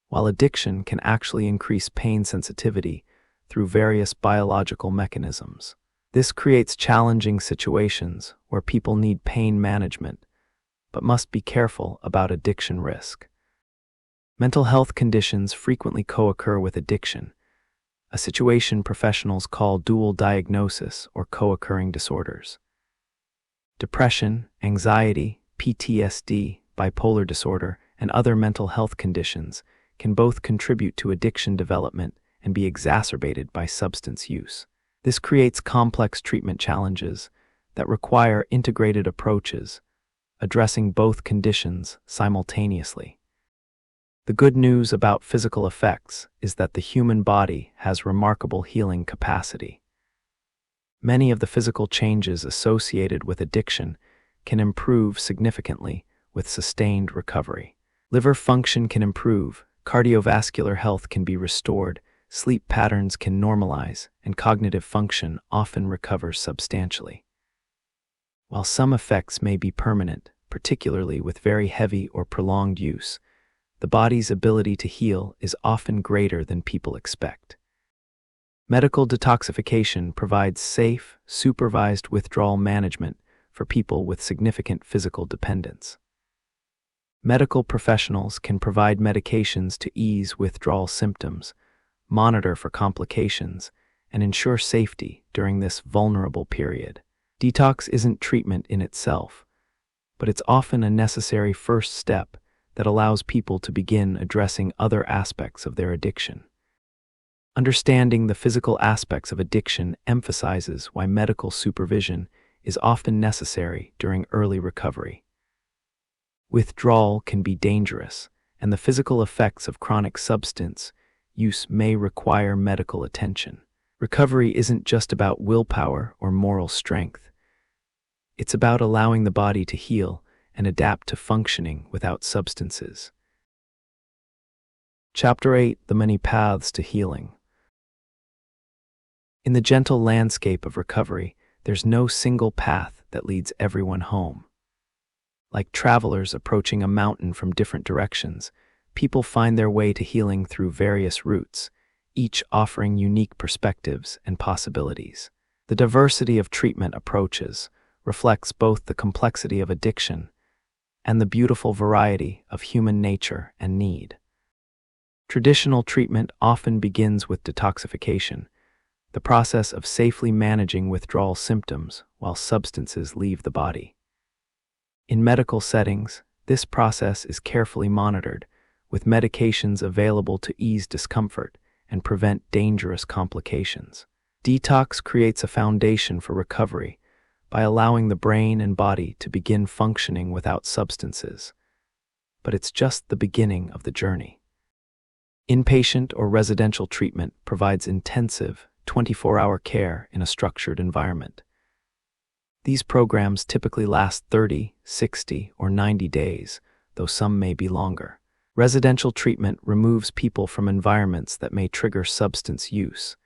while addiction can actually increase pain sensitivity through various biological mechanisms. This creates challenging situations where people need pain management, but must be careful about addiction risk. Mental health conditions frequently co-occur with addiction, a situation professionals call dual diagnosis or co-occurring disorders. Depression, anxiety, PTSD, bipolar disorder, and other mental health conditions can both contribute to addiction development and be exacerbated by substance use. This creates complex treatment challenges that require integrated approaches, addressing both conditions simultaneously. The good news about physical effects is that the human body has remarkable healing capacity. Many of the physical changes associated with addiction can improve significantly with sustained recovery. Liver function can improve, cardiovascular health can be restored, sleep patterns can normalize, and cognitive function often recovers substantially. While some effects may be permanent, particularly with very heavy or prolonged use, the body's ability to heal is often greater than people expect. Medical detoxification provides safe, supervised withdrawal management for people with significant physical dependence. Medical professionals can provide medications to ease withdrawal symptoms, monitor for complications, and ensure safety during this vulnerable period. Detox isn't treatment in itself, but it's often a necessary first step that allows people to begin addressing other aspects of their addiction. Understanding the physical aspects of addiction emphasizes why medical supervision is often necessary during early recovery. Withdrawal can be dangerous, and the physical effects of chronic substance use may require medical attention. Recovery isn't just about willpower or moral strength. It's about allowing the body to heal and adapt to functioning without substances. Chapter 8: The Many Paths to Healing. In the gentle landscape of recovery, there's no single path that leads everyone home. Like travelers approaching a mountain from different directions, people find their way to healing through various routes, each offering unique perspectives and possibilities. The diversity of treatment approaches reflects both the complexity of addiction and the beautiful variety of human nature and need. Traditional treatment often begins with detoxification, the process of safely managing withdrawal symptoms while substances leave the body. In medical settings, this process is carefully monitored, with medications available to ease discomfort and prevent dangerous complications. Detox creates a foundation for recovery by allowing the brain and body to begin functioning without substances. But it's just the beginning of the journey. Inpatient or residential treatment provides intensive, 24-hour care in a structured environment. These programs typically last 30, 60, or 90 days, though some may be longer. Residential treatment removes people from environments that may trigger substance use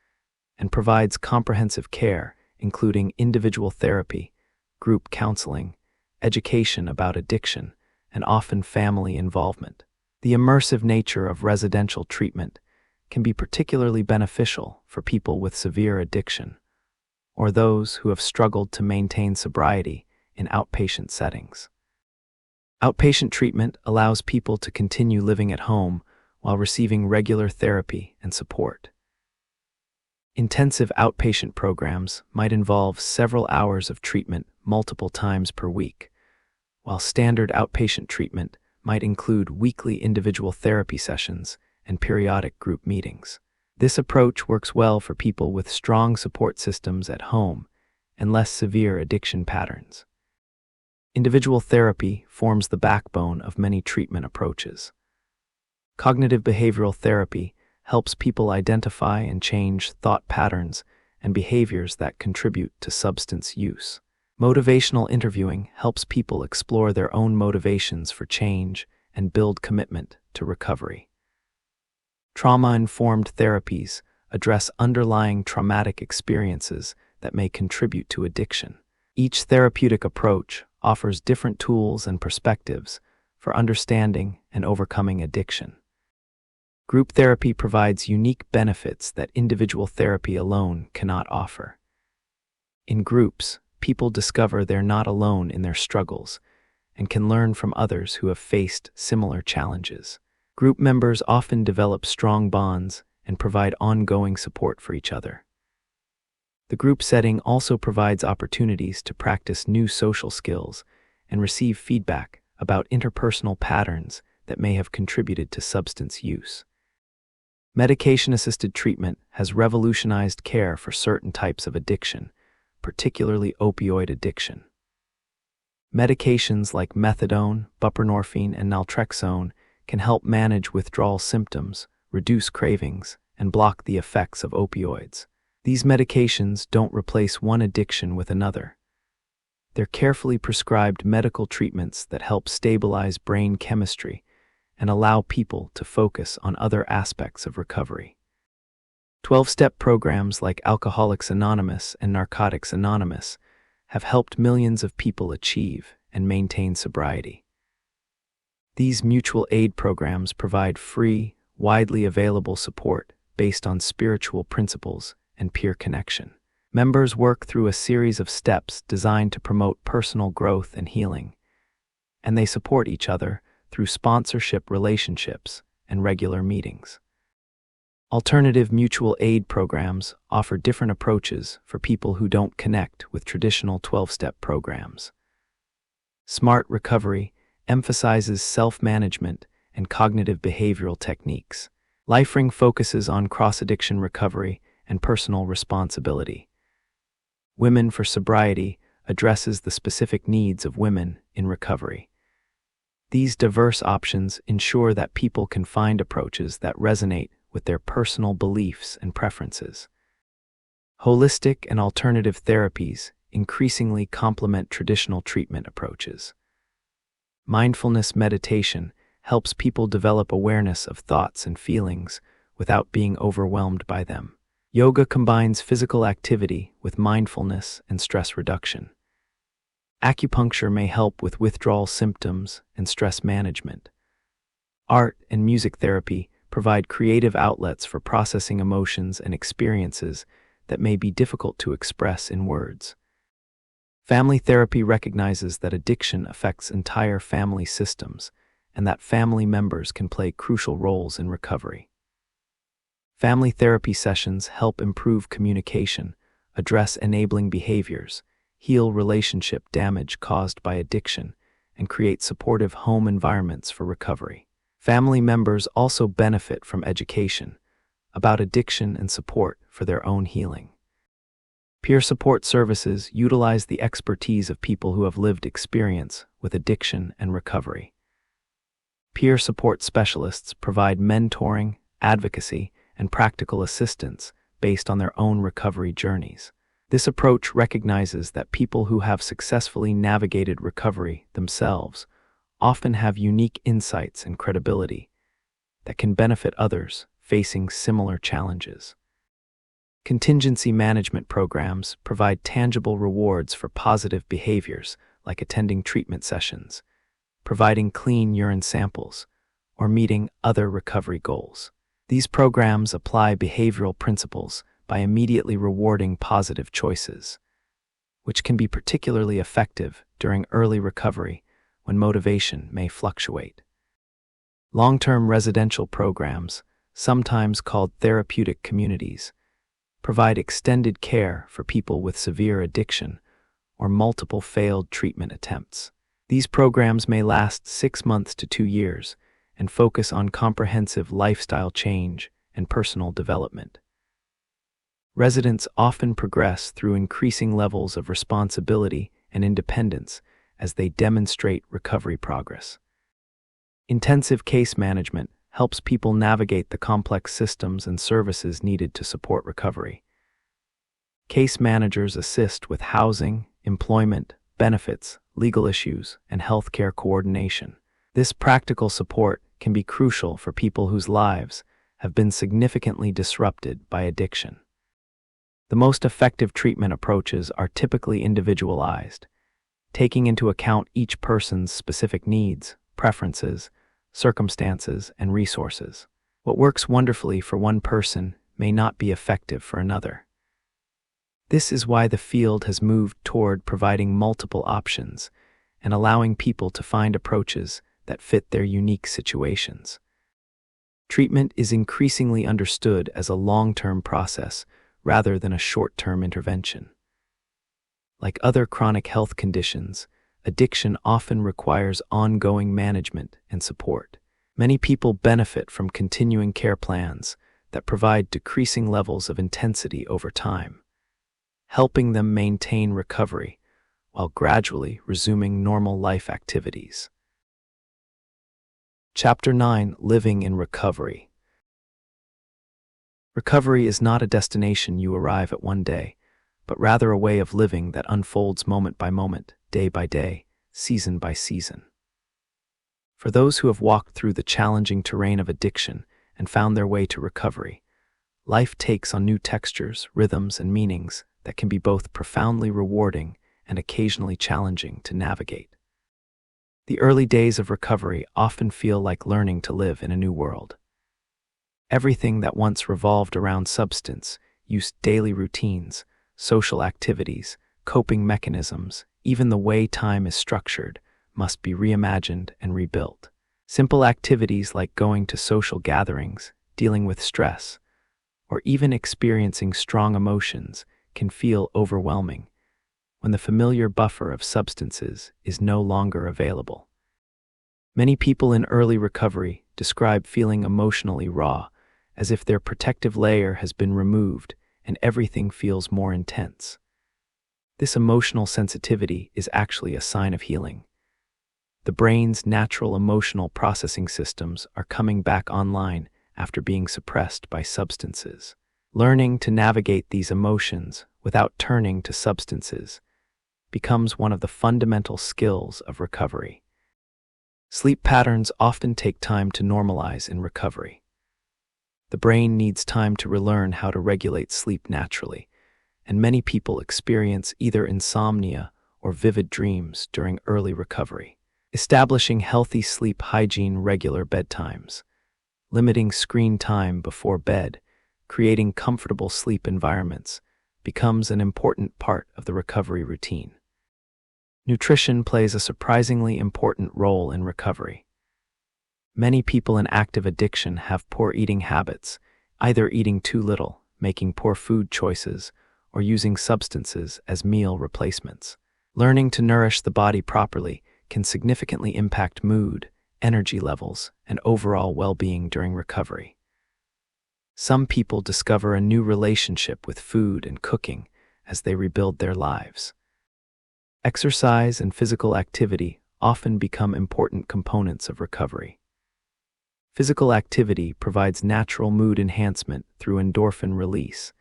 and provides comprehensive care, including individual therapy, group counseling, education about addiction, and often family involvement. The immersive nature of residential treatment can be particularly beneficial for people with severe addiction or those who have struggled to maintain sobriety in outpatient settings. Outpatient treatment allows people to continue living at home while receiving regular therapy and support. Intensive outpatient programs might involve several hours of treatment multiple times per week, while standard outpatient treatment might include weekly individual therapy sessions and periodic group meetings. This approach works well for people with strong support systems at home and less severe addiction patterns. Individual therapy forms the backbone of many treatment approaches. Cognitive behavioral therapy helps people identify and change thought patterns and behaviors that contribute to substance use. Motivational interviewing helps people explore their own motivations for change and build commitment to recovery. Trauma-informed therapies address underlying traumatic experiences that may contribute to addiction. Each therapeutic approach offers different tools and perspectives for understanding and overcoming addiction. Group therapy provides unique benefits that individual therapy alone cannot offer. In groups, people discover they're not alone in their struggles and can learn from others who have faced similar challenges. Group members often develop strong bonds and provide ongoing support for each other. The group setting also provides opportunities to practice new social skills and receive feedback about interpersonal patterns that may have contributed to substance use. Medication-assisted treatment has revolutionized care for certain types of addiction, particularly opioid addiction. Medications like methadone, buprenorphine, and naltrexone can help manage withdrawal symptoms, reduce cravings, and block the effects of opioids. These medications don't replace one addiction with another. They're carefully prescribed medical treatments that help stabilize brain chemistry and allow people to focus on other aspects of recovery. 12-step programs like Alcoholics Anonymous and Narcotics Anonymous have helped millions of people achieve and maintain sobriety. These mutual aid programs provide free, widely available support based on spiritual principles and peer connection. Members work through a series of steps designed to promote personal growth and healing, and they support each other through sponsorship relationships and regular meetings. Alternative mutual aid programs offer different approaches for people who don't connect with traditional 12-step programs. Smart Recovery emphasizes self-management and cognitive behavioral techniques. LifeRing focuses on cross-addiction recovery and personal responsibility. Women for Sobriety addresses the specific needs of women in recovery. These diverse options ensure that people can find approaches that resonate with their personal beliefs and preferences. Holistic and alternative therapies increasingly complement traditional treatment approaches. Mindfulness meditation helps people develop awareness of thoughts and feelings without being overwhelmed by them. Yoga combines physical activity with mindfulness and stress reduction. Acupuncture may help with withdrawal symptoms and stress management. Art and music therapy provide creative outlets for processing emotions and experiences that may be difficult to express in words. Family therapy recognizes that addiction affects entire family systems and that family members can play crucial roles in recovery. Family therapy sessions help improve communication, address enabling behaviors, heal relationship damage caused by addiction, and create supportive home environments for recovery. Family members also benefit from education about addiction and support for their own healing. Peer support services utilize the expertise of people who have lived experience with addiction and recovery. Peer support specialists provide mentoring, advocacy, and practical assistance based on their own recovery journeys. This approach recognizes that people who have successfully navigated recovery themselves often have unique insights and credibility that can benefit others facing similar challenges. Contingency management programs provide tangible rewards for positive behaviors like attending treatment sessions, providing clean urine samples, or meeting other recovery goals. These programs apply behavioral principles by immediately rewarding positive choices, which can be particularly effective during early recovery when motivation may fluctuate. Long-term residential programs, sometimes called therapeutic communities, provide extended care for people with severe addiction or multiple failed treatment attempts. These programs may last 6 months to 2 years and focus on comprehensive lifestyle change and personal development. Residents often progress through increasing levels of responsibility and independence as they demonstrate recovery progress. Intensive case management helps people navigate the complex systems and services needed to support recovery. Case managers assist with housing, employment, benefits, legal issues, and healthcare coordination. This practical support can be crucial for people whose lives have been significantly disrupted by addiction. The most effective treatment approaches are typically individualized, taking into account each person's specific needs, preferences, circumstances, and resources. What works wonderfully for one person may not be effective for another. This is why the field has moved toward providing multiple options and allowing people to find approaches that fit their unique situations. Treatment is increasingly understood as a long-term process rather than a short-term intervention. Like other chronic health conditions, addiction often requires ongoing management and support. Many people benefit from continuing care plans that provide decreasing levels of intensity over time, helping them maintain recovery while gradually resuming normal life activities. Chapter 9: Living in Recovery. Recovery is not a destination you arrive at one day, but rather a way of living that unfolds moment by moment, day by day, season by season. For those who have walked through the challenging terrain of addiction and found their way to recovery, life takes on new textures, rhythms, and meanings that can be both profoundly rewarding and occasionally challenging to navigate. The early days of recovery often feel like learning to live in a new world. Everything that once revolved around substance use, daily routines, social activities, coping mechanisms, even the way time is structured, must be reimagined and rebuilt. Simple activities like going to social gatherings, dealing with stress, or even experiencing strong emotions can feel overwhelming when the familiar buffer of substances is no longer available. Many people in early recovery describe feeling emotionally raw, as if their protective layer has been removed and everything feels more intense. This emotional sensitivity is actually a sign of healing. The brain's natural emotional processing systems are coming back online after being suppressed by substances. Learning to navigate these emotions without turning to substances becomes one of the fundamental skills of recovery. Sleep patterns often take time to normalize in recovery. The brain needs time to relearn how to regulate sleep naturally, and many people experience either insomnia or vivid dreams during early recovery. Establishing healthy sleep hygiene, regular bedtimes, limiting screen time before bed, creating comfortable sleep environments becomes an important part of the recovery routine. Nutrition plays a surprisingly important role in recovery. Many people in active addiction have poor eating habits, either eating too little, making poor food choices, or using substances as meal replacements. Learning to nourish the body properly can significantly impact mood, energy levels, and overall well-being during recovery. Some people discover a new relationship with food and cooking as they rebuild their lives. Exercise and physical activity often become important components of recovery. Physical activity provides natural mood enhancement through endorphin release,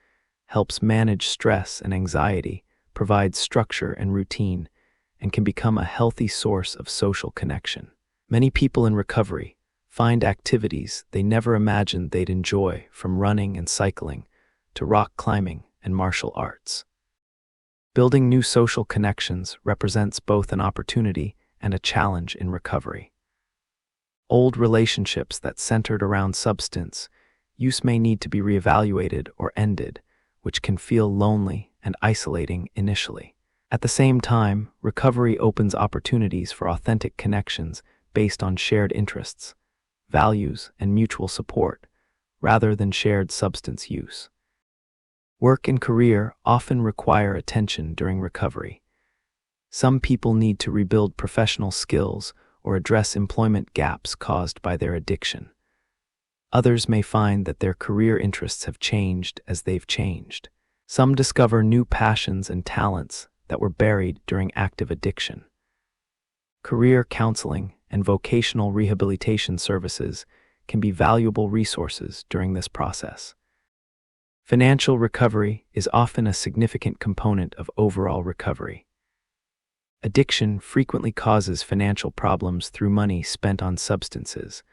helps manage stress and anxiety, provides structure and routine, and can become a healthy source of social connection. Many people in recovery find activities they never imagined they'd enjoy, from running and cycling to rock climbing and martial arts. Building new social connections represents both an opportunity and a challenge in recovery. Old relationships that centered around substance use may need to be reevaluated or ended, which can feel lonely and isolating initially. At the same time, recovery opens opportunities for authentic connections based on shared interests, values, and mutual support, rather than shared substance use. Work and career often require attention during recovery. Some people need to rebuild professional skills or address employment gaps caused by their addiction. Others may find that their career interests have changed as they've changed. Some discover new passions and talents that were buried during active addiction. Career counseling and vocational rehabilitation services can be valuable resources during this process. Financial recovery is often a significant component of overall recovery. Addiction frequently causes financial problems through money spent on substances,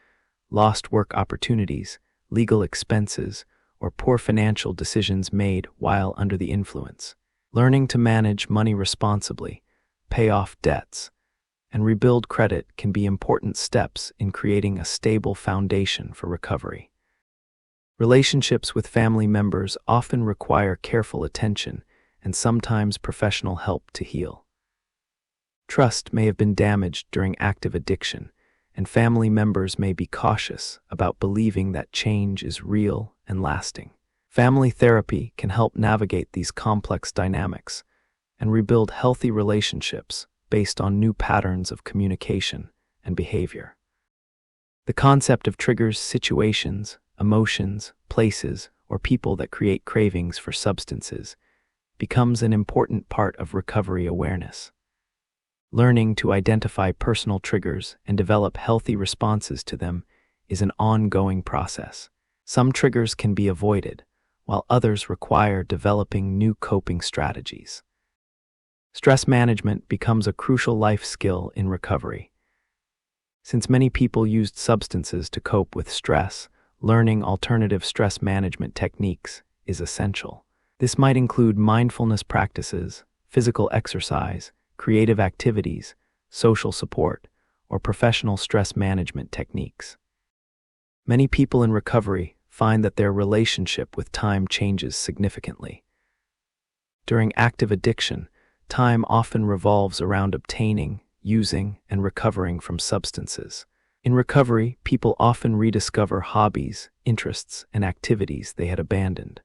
lost work opportunities, legal expenses, or poor financial decisions made while under the influence. Learning to manage money responsibly, pay off debts, and rebuild credit can be important steps in creating a stable foundation for recovery. Relationships with family members often require careful attention and sometimes professional help to heal. Trust may have been damaged during active addiction, and family members may be cautious about believing that change is real and lasting. Family therapy can help navigate these complex dynamics and rebuild healthy relationships based on new patterns of communication and behavior. The concept of triggers, situations, emotions, places, or people that create cravings for substances becomes an important part of recovery awareness. Learning to identify personal triggers and develop healthy responses to them is an ongoing process. Some triggers can be avoided, while others require developing new coping strategies. Stress management becomes a crucial life skill in recovery. Since many people used substances to cope with stress, learning alternative stress management techniques is essential. This might include mindfulness practices, physical exercise, creative activities, social support, or professional stress management techniques. Many people in recovery find that their relationship with time changes significantly. During active addiction, time often revolves around obtaining, using, and recovering from substances. In recovery, people often rediscover hobbies, interests, and activities they had abandoned.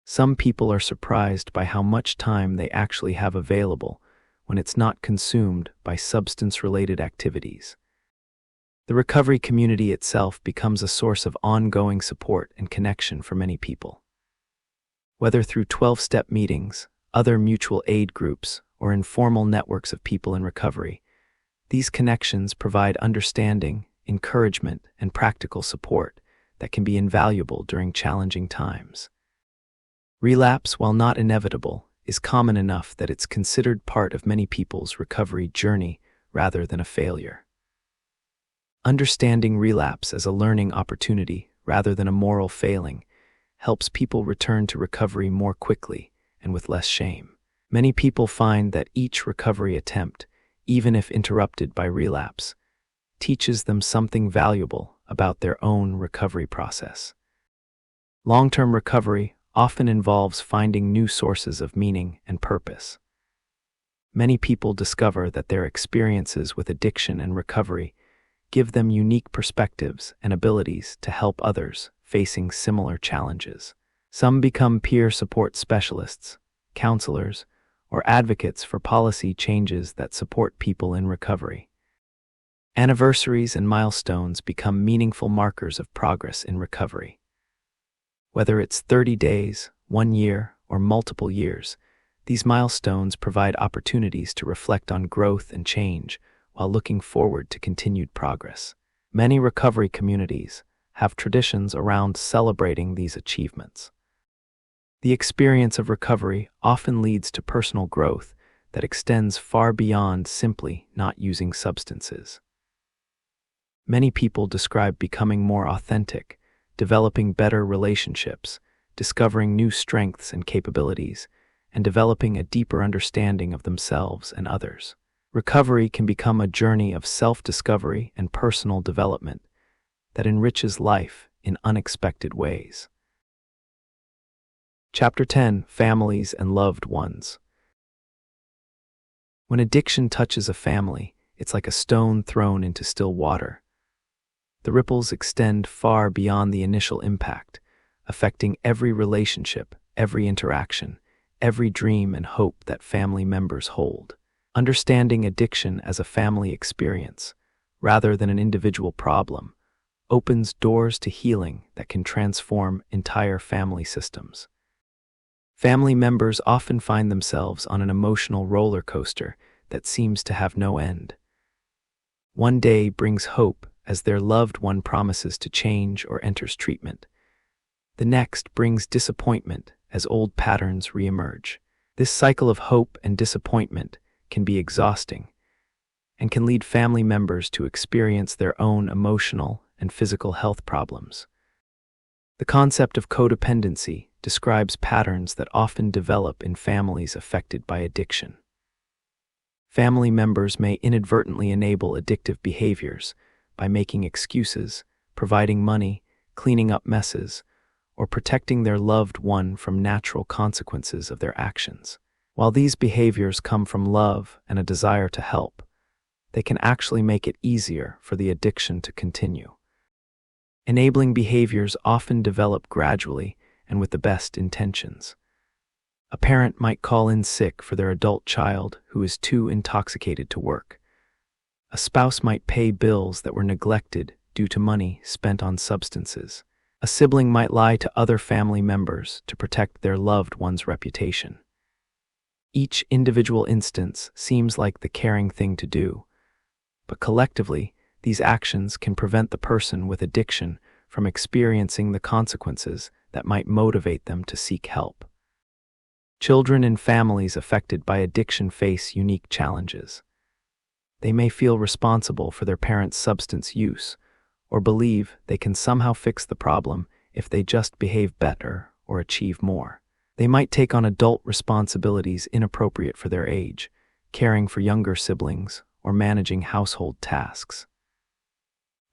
Some people are surprised by how much time they actually have available when it's not consumed by substance-related activities. The recovery community itself becomes a source of ongoing support and connection for many people. Whether through 12-step meetings, other mutual aid groups, or informal networks of people in recovery, these connections provide understanding, encouragement, and practical support that can be invaluable during challenging times. Relapse, while not inevitable, is common enough that it's considered part of many people's recovery journey rather than a failure. Understanding relapse as a learning opportunity rather than a moral failing helps people return to recovery more quickly and with less shame. Many people find that each recovery attempt, even if interrupted by relapse, teaches them something valuable about their own recovery process. Long-term recovery often involves finding new sources of meaning and purpose. Many people discover that their experiences with addiction and recovery give them unique perspectives and abilities to help others facing similar challenges. Some become peer support specialists, counselors, or advocates for policy changes that support people in recovery. Anniversaries and milestones become meaningful markers of progress in recovery. Whether it's 30 days, 1 year, or multiple years, these milestones provide opportunities to reflect on growth and change while looking forward to continued progress. Many recovery communities have traditions around celebrating these achievements. The experience of recovery often leads to personal growth that extends far beyond simply not using substances. Many people describe becoming more authentic, developing better relationships, discovering new strengths and capabilities, and developing a deeper understanding of themselves and others. Recovery can become a journey of self-discovery and personal development that enriches life in unexpected ways. Chapter 10: Families and Loved Ones. When addiction touches a family, it's like a stone thrown into still water. The ripples extend far beyond the initial impact, affecting every relationship, every interaction, every dream and hope that family members hold. Understanding addiction as a family experience, rather than an individual problem, opens doors to healing that can transform entire family systems. Family members often find themselves on an emotional roller coaster that seems to have no end. One day brings hope as their loved one promises to change or enters treatment. The next brings disappointment as old patterns reemerge. This cycle of hope and disappointment can be exhausting and can lead family members to experience their own emotional and physical health problems. The concept of codependency describes patterns that often develop in families affected by addiction. Family members may inadvertently enable addictive behaviors by making excuses, providing money, cleaning up messes, or protecting their loved one from natural consequences of their actions. While these behaviors come from love and a desire to help, they can actually make it easier for the addiction to continue. Enabling behaviors often develop gradually and with the best intentions. A parent might call in sick for their adult child who is too intoxicated to work. A spouse might pay bills that were neglected due to money spent on substances. A sibling might lie to other family members to protect their loved one's reputation. Each individual instance seems like the caring thing to do, but collectively, these actions can prevent the person with addiction from experiencing the consequences that might motivate them to seek help. Children and families affected by addiction face unique challenges. They may feel responsible for their parents' substance use, or believe they can somehow fix the problem if they just behave better or achieve more. They might take on adult responsibilities inappropriate for their age, caring for younger siblings or managing household tasks.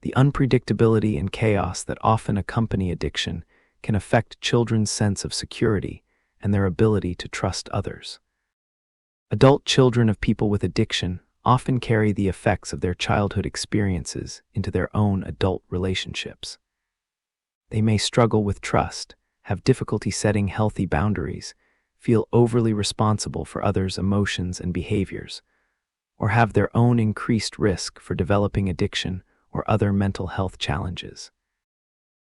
The unpredictability and chaos that often accompany addiction can affect children's sense of security and their ability to trust others. Adult children of people with addiction often carry the effects of their childhood experiences into their own adult relationships. They may struggle with trust, have difficulty setting healthy boundaries, feel overly responsible for others' emotions and behaviors, or have their own increased risk for developing addiction or other mental health challenges.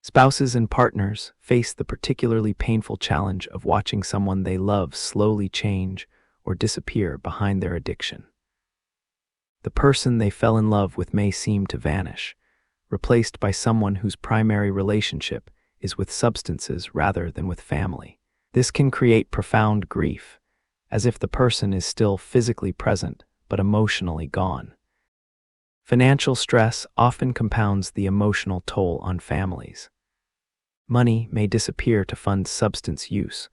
Spouses and partners face the particularly painful challenge of watching someone they love slowly change or disappear behind their addiction. The person they fell in love with may seem to vanish, replaced by someone whose primary relationship is with substances rather than with family. This can create profound grief, as if the person is still physically present but emotionally gone. Financial stress often compounds the emotional toll on families. Money may disappear to fund substance use,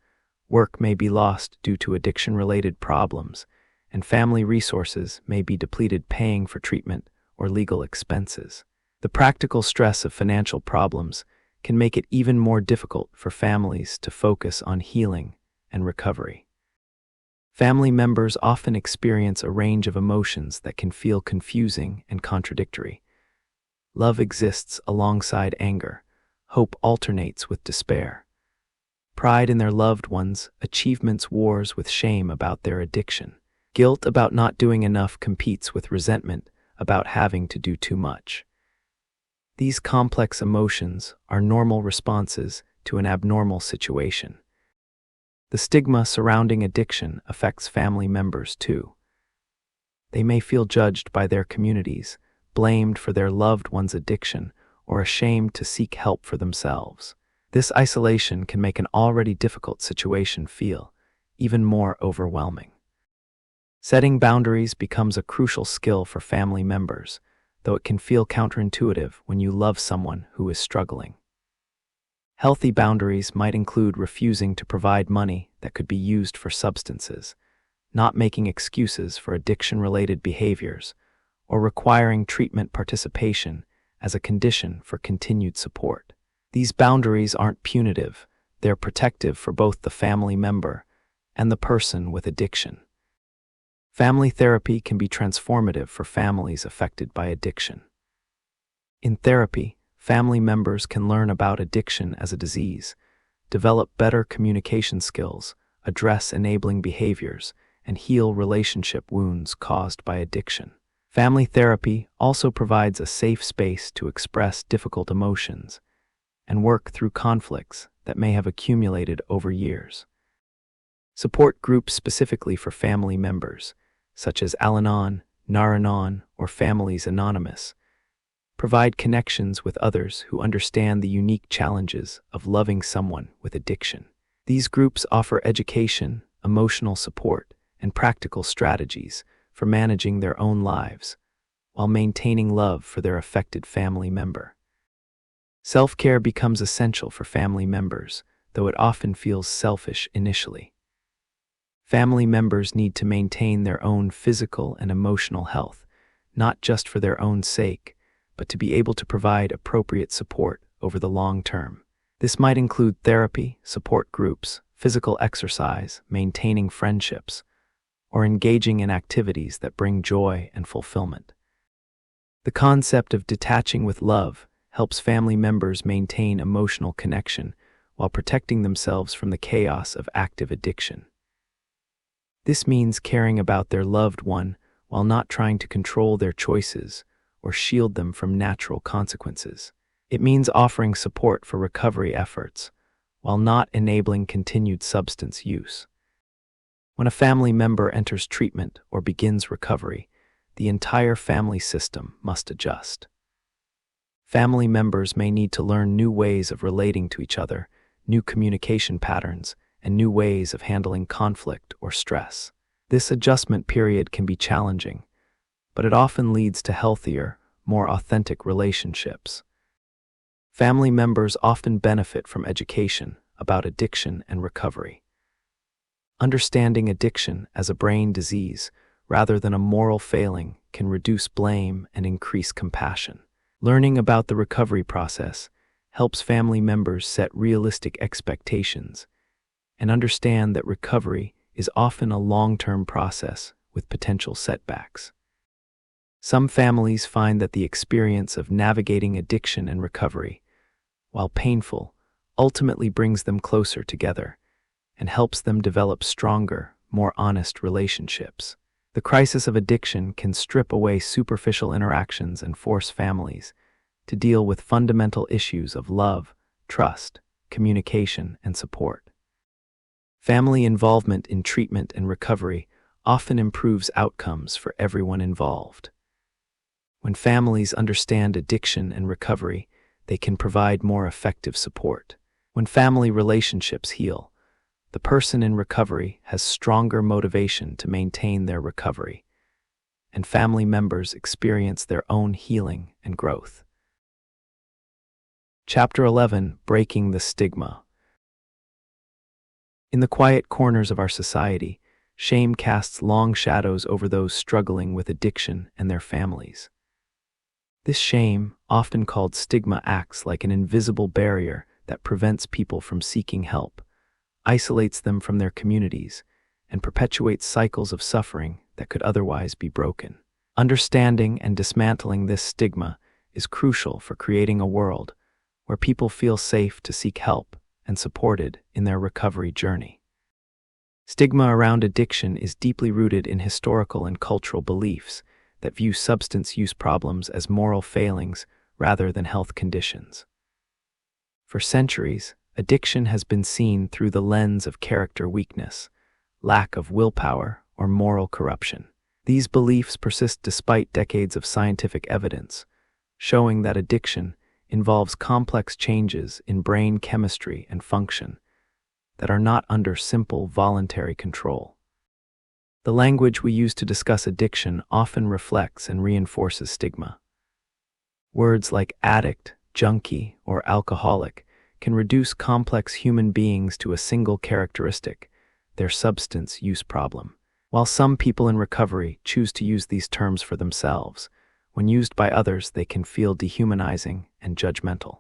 work may be lost due to addiction-related problems, and family resources may be depleted paying for treatment or legal expenses. The practical stress of financial problems can make it even more difficult for families to focus on healing and recovery. Family members often experience a range of emotions that can feel confusing and contradictory. Love exists alongside anger. Hope alternates with despair. Pride in their loved ones, achievements wars with shame about their addiction. Guilt about not doing enough competes with resentment about having to do too much. These complex emotions are normal responses to an abnormal situation. The stigma surrounding addiction affects family members too. They may feel judged by their communities, blamed for their loved one's addiction, or ashamed to seek help for themselves. This isolation can make an already difficult situation feel even more overwhelming. Setting boundaries becomes a crucial skill for family members, though it can feel counterintuitive when you love someone who is struggling. Healthy boundaries might include refusing to provide money that could be used for substances, not making excuses for addiction-related behaviors, or requiring treatment participation as a condition for continued support. These boundaries aren't punitive, they're protective for both the family member and the person with addiction. Family therapy can be transformative for families affected by addiction. In therapy, family members can learn about addiction as a disease, develop better communication skills, address enabling behaviors, and heal relationship wounds caused by addiction. Family therapy also provides a safe space to express difficult emotions and work through conflicts that may have accumulated over years. Support groups specifically for family members, such as Al-Anon, Nar-Anon, or Families Anonymous, provide connections with others who understand the unique challenges of loving someone with addiction. These groups offer education, emotional support, and practical strategies for managing their own lives, while maintaining love for their affected family member. Self-care becomes essential for family members, though it often feels selfish initially. Family members need to maintain their own physical and emotional health, not just for their own sake, but to be able to provide appropriate support over the long term. This might include therapy, support groups, physical exercise, maintaining friendships, or engaging in activities that bring joy and fulfillment. The concept of detaching with love helps family members maintain emotional connection while protecting themselves from the chaos of active addiction. This means caring about their loved one while not trying to control their choices or shield them from natural consequences. It means offering support for recovery efforts while not enabling continued substance use. When a family member enters treatment or begins recovery, the entire family system must adjust. Family members may need to learn new ways of relating to each other, new communication patterns, and new ways of handling conflict or stress. This adjustment period can be challenging, but it often leads to healthier, more authentic relationships. Family members often benefit from education about addiction and recovery. Understanding addiction as a brain disease rather than a moral failing can reduce blame and increase compassion. Learning about the recovery process helps family members set realistic expectations and understand that recovery is often a long-term process with potential setbacks. Some families find that the experience of navigating addiction and recovery, while painful, ultimately brings them closer together and helps them develop stronger, more honest relationships. The crisis of addiction can strip away superficial interactions and force families to deal with fundamental issues of love, trust, communication, and support. Family involvement in treatment and recovery often improves outcomes for everyone involved. When families understand addiction and recovery, they can provide more effective support. When family relationships heal, the person in recovery has stronger motivation to maintain their recovery, and family members experience their own healing and growth. Chapter 11: Breaking the Stigma. In the quiet corners of our society, shame casts long shadows over those struggling with addiction and their families. This shame, often called stigma, acts like an invisible barrier that prevents people from seeking help, isolates them from their communities, and perpetuates cycles of suffering that could otherwise be broken. Understanding and dismantling this stigma is crucial for creating a world where people feel safe to seek help and supported in their recovery journey. Stigma around addiction is deeply rooted in historical and cultural beliefs that view substance use problems as moral failings rather than health conditions. For centuries, addiction has been seen through the lens of character weakness, lack of willpower, or moral corruption. These beliefs persist despite decades of scientific evidence, showing that addiction involves complex changes in brain chemistry and function that are not under simple voluntary control. The language we use to discuss addiction often reflects and reinforces stigma. Words like addict, junkie, or alcoholic can reduce complex human beings to a single characteristic, their substance use problem. While some people in recovery choose to use these terms for themselves, when used by others they can feel dehumanizing and judgmental.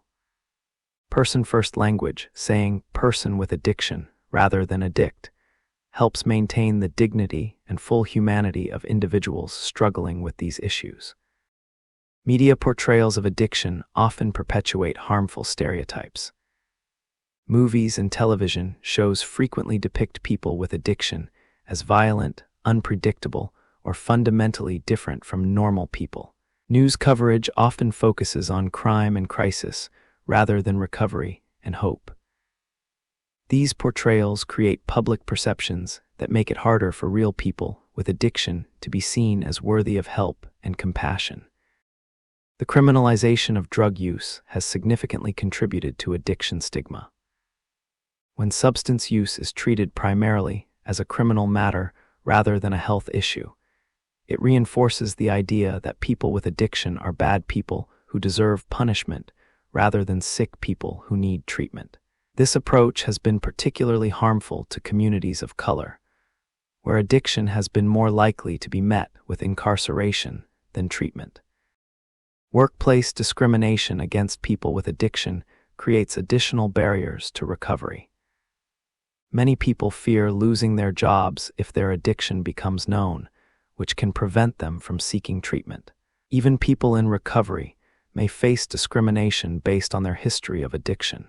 Person-first language, saying person with addiction rather than addict, helps maintain the dignity and full humanity of individuals struggling with these issues. Media portrayals of addiction often perpetuate harmful stereotypes. Movies and television shows frequently depict people with addiction as violent, unpredictable, or fundamentally different from normal people. News coverage often focuses on crime and crisis rather than recovery and hope. These portrayals create public perceptions that make it harder for real people with addiction to be seen as worthy of help and compassion. The criminalization of drug use has significantly contributed to addiction stigma. When substance use is treated primarily as a criminal matter rather than a health issue, it reinforces the idea that people with addiction are bad people who deserve punishment rather than sick people who need treatment. This approach has been particularly harmful to communities of color, where addiction has been more likely to be met with incarceration than treatment. Workplace discrimination against people with addiction creates additional barriers to recovery. Many people fear losing their jobs if their addiction becomes known, which can prevent them from seeking treatment. Even people in recovery may face discrimination based on their history of addiction,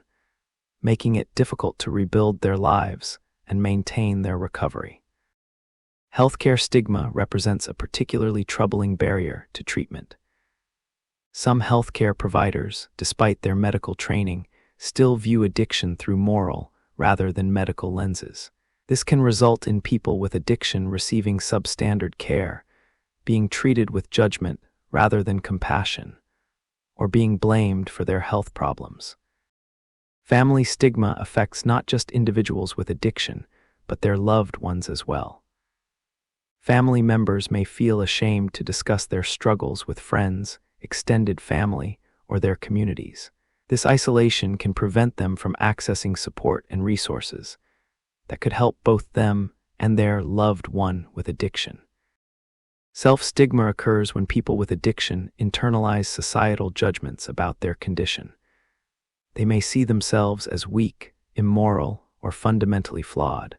making it difficult to rebuild their lives and maintain their recovery. Healthcare stigma represents a particularly troubling barrier to treatment. Some healthcare providers, despite their medical training, still view addiction through moral rather than medical lenses. This can result in people with addiction receiving substandard care, being treated with judgment rather than compassion, or being blamed for their health problems. Family stigma affects not just individuals with addiction, but their loved ones as well. Family members may feel ashamed to discuss their struggles with friends, extended family, or their communities. This isolation can prevent them from accessing support and resources that could help both them and their loved one with addiction. Self-stigma occurs when people with addiction internalize societal judgments about their condition. They may see themselves as weak, immoral, or fundamentally flawed.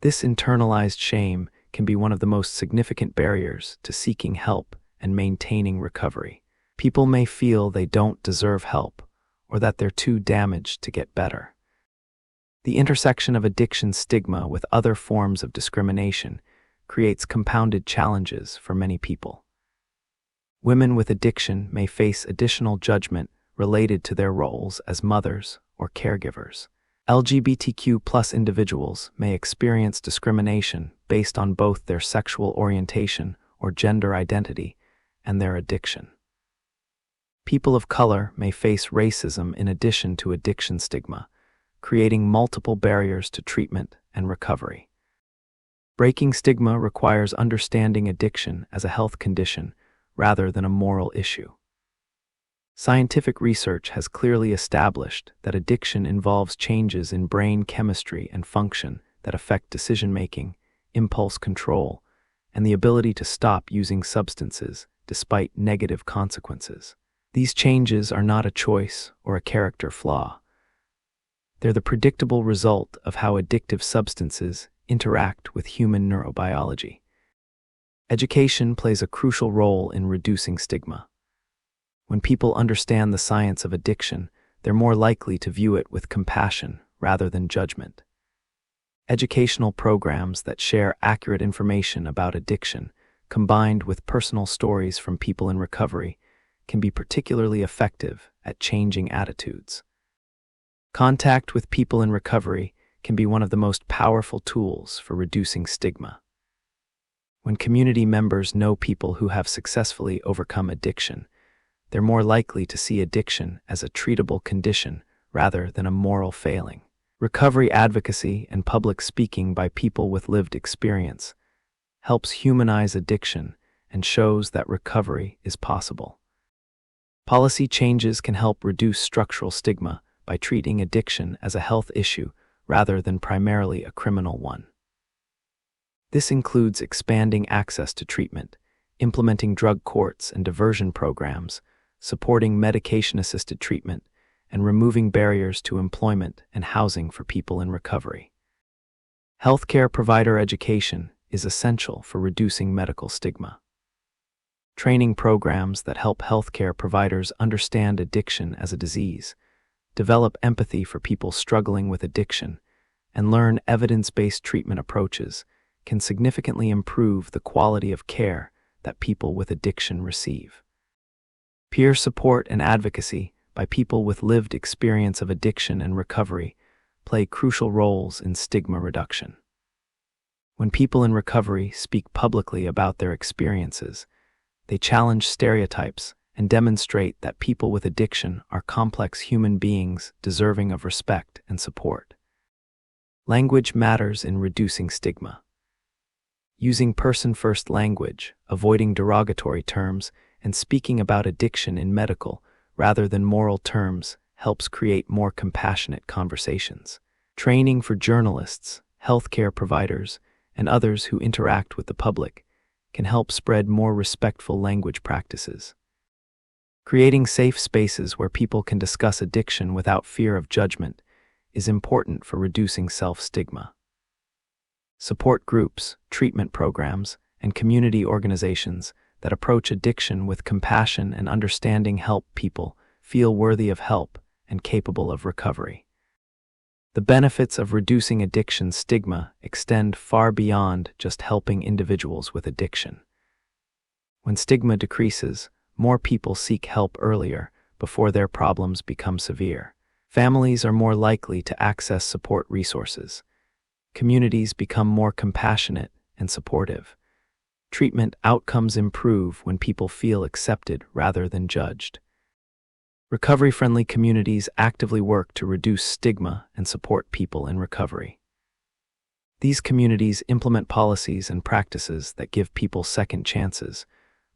This internalized shame can be one of the most significant barriers to seeking help and maintaining recovery. People may feel they don't deserve help or that they're too damaged to get better. The intersection of addiction stigma with other forms of discrimination creates compounded challenges for many people. Women with addiction may face additional judgment related to their roles as mothers or caregivers. LGBTQ+ individuals may experience discrimination based on both their sexual orientation or gender identity and their addiction. People of color may face racism in addition to addiction stigma, creating multiple barriers to treatment and recovery. Breaking stigma requires understanding addiction as a health condition rather than a moral issue. Scientific research has clearly established that addiction involves changes in brain chemistry and function that affect decision-making, impulse control, and the ability to stop using substances despite negative consequences. These changes are not a choice or a character flaw. They're the predictable result of how addictive substances interact with human neurobiology. Education plays a crucial role in reducing stigma. When people understand the science of addiction, they're more likely to view it with compassion rather than judgment. Educational programs that share accurate information about addiction, combined with personal stories from people in recovery, can be particularly effective at changing attitudes. Contact with people in recovery can be one of the most powerful tools for reducing stigma. When community members know people who have successfully overcome addiction, they're more likely to see addiction as a treatable condition rather than a moral failing. Recovery advocacy and public speaking by people with lived experience helps humanize addiction and shows that recovery is possible. Policy changes can help reduce structural stigma by treating addiction as a health issue rather than primarily a criminal one. This includes expanding access to treatment, implementing drug courts and diversion programs, supporting medication-assisted treatment, and removing barriers to employment and housing for people in recovery. Healthcare provider education is essential for reducing medical stigma. Training programs that help healthcare providers understand addiction as a disease, develop empathy for people struggling with addiction, and learn evidence-based treatment approaches can significantly improve the quality of care that people with addiction receive. Peer support and advocacy by people with lived experience of addiction and recovery play crucial roles in stigma reduction. When people in recovery speak publicly about their experiences, they challenge stereotypes and demonstrate that people with addiction are complex human beings deserving of respect and support. Language matters in reducing stigma. Using person-first language, avoiding derogatory terms, and speaking about addiction in medical rather than moral terms helps create more compassionate conversations. Training for journalists, healthcare providers, and others who interact with the public can help spread more respectful language practices. Creating safe spaces where people can discuss addiction without fear of judgment is important for reducing self-stigma. Support groups, treatment programs, and community organizations that approach addiction with compassion and understanding help people feel worthy of help and capable of recovery. The benefits of reducing addiction stigma extend far beyond just helping individuals with addiction. When stigma decreases, more people seek help earlier before their problems become severe. Families are more likely to access support resources. Communities become more compassionate and supportive. Treatment outcomes improve when people feel accepted rather than judged. Recovery-friendly communities actively work to reduce stigma and support people in recovery. These communities implement policies and practices that give people second chances,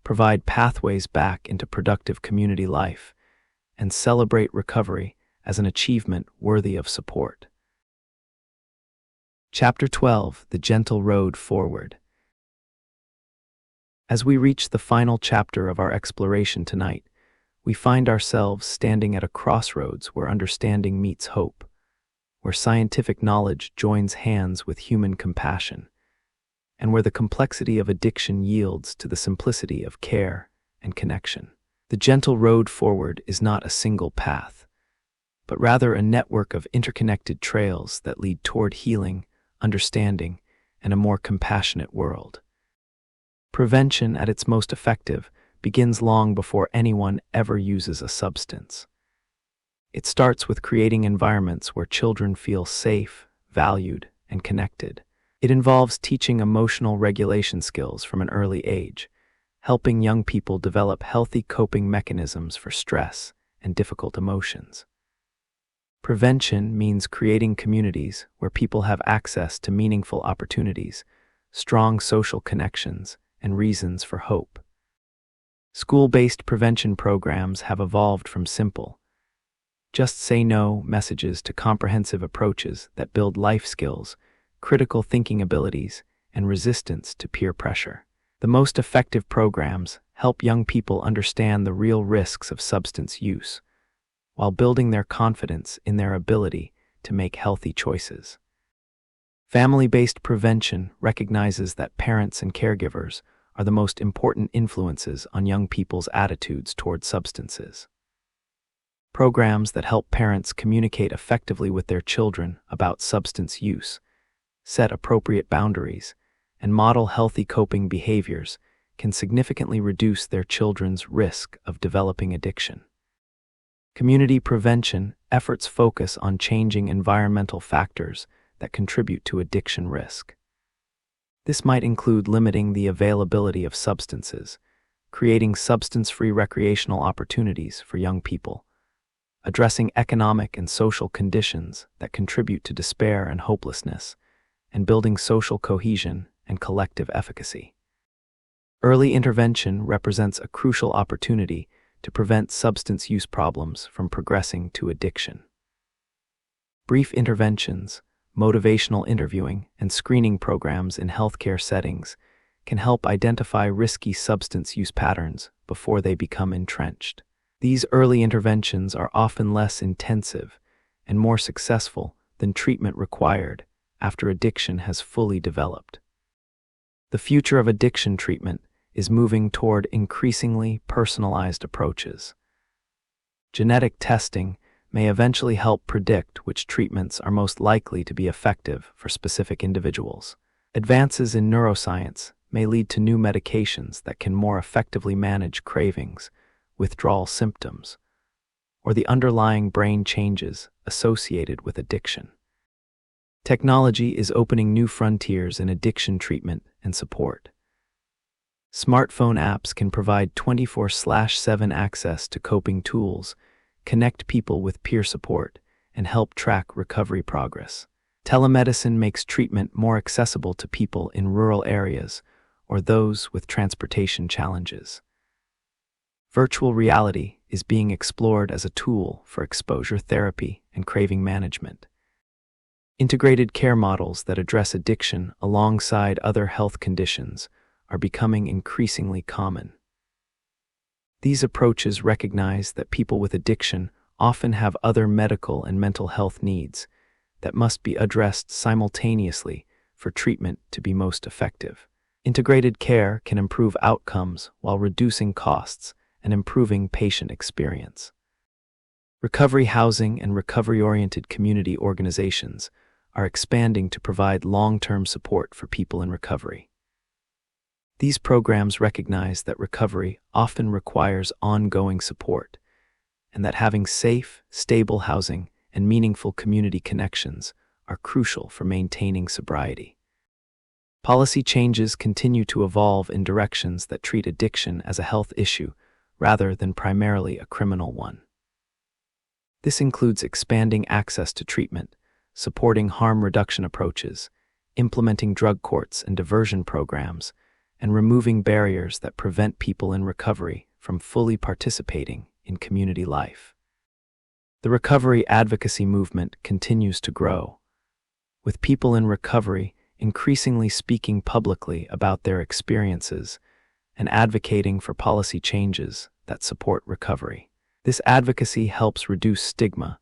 provide pathways back into productive community life, and celebrate recovery as an achievement worthy of support. Chapter 12: The Gentle Road Forward. As we reach the final chapter of our exploration tonight, we find ourselves standing at a crossroads where understanding meets hope, where scientific knowledge joins hands with human compassion, and where the complexity of addiction yields to the simplicity of care and connection. The gentle road forward is not a single path, but rather a network of interconnected trails that lead toward healing, understanding, and a more compassionate world. Prevention, at its most effective, begins long before anyone ever uses a substance. It starts with creating environments where children feel safe, valued, and connected. It involves teaching emotional regulation skills from an early age, helping young people develop healthy coping mechanisms for stress and difficult emotions. Prevention means creating communities where people have access to meaningful opportunities, strong social connections, and reasons for hope. School-based prevention programs have evolved from simple, just say no messages to comprehensive approaches that build life skills, critical thinking abilities, and resistance to peer pressure. The most effective programs help young people understand the real risks of substance use, while building their confidence in their ability to make healthy choices. Family-based prevention recognizes that parents and caregivers are the most important influences on young people's attitudes toward substances. Programs that help parents communicate effectively with their children about substance use, set appropriate boundaries, and model healthy coping behaviors can significantly reduce their children's risk of developing addiction. Community prevention efforts focus on changing environmental factors that contribute to addiction risk. This might include limiting the availability of substances, creating substance-free recreational opportunities for young people, addressing economic and social conditions that contribute to despair and hopelessness, and building social cohesion and collective efficacy. Early intervention represents a crucial opportunity to prevent substance use problems from progressing to addiction. Brief interventions, motivational interviewing, and screening programs in healthcare settings can help identify risky substance use patterns before they become entrenched. These early interventions are often less intensive and more successful than treatment required after addiction has fully developed. The future of addiction treatment is moving toward increasingly personalized approaches. Genetic testing may eventually help predict which treatments are most likely to be effective for specific individuals. Advances in neuroscience may lead to new medications that can more effectively manage cravings, withdrawal symptoms, or the underlying brain changes associated with addiction. Technology is opening new frontiers in addiction treatment and support. Smartphone apps can provide 24/7 access to coping tools, connect people with peer support, and help track recovery progress. Telemedicine makes treatment more accessible to people in rural areas or those with transportation challenges. Virtual reality is being explored as a tool for exposure therapy and craving management. Integrated care models that address addiction alongside other health conditions are becoming increasingly common. These approaches recognize that people with addiction often have other medical and mental health needs that must be addressed simultaneously for treatment to be most effective. Integrated care can improve outcomes while reducing costs and improving patient experience. Recovery housing and recovery-oriented community organizations are expanding to provide long-term support for people in recovery. These programs recognize that recovery often requires ongoing support, and that having safe, stable housing and meaningful community connections are crucial for maintaining sobriety. Policy changes continue to evolve in directions that treat addiction as a health issue rather than primarily a criminal one. This includes expanding access to treatment, supporting harm reduction approaches, implementing drug courts and diversion programs, and removing barriers that prevent people in recovery from fully participating in community life. The recovery advocacy movement continues to grow, with people in recovery increasingly speaking publicly about their experiences and advocating for policy changes that support recovery. This advocacy helps reduce stigma,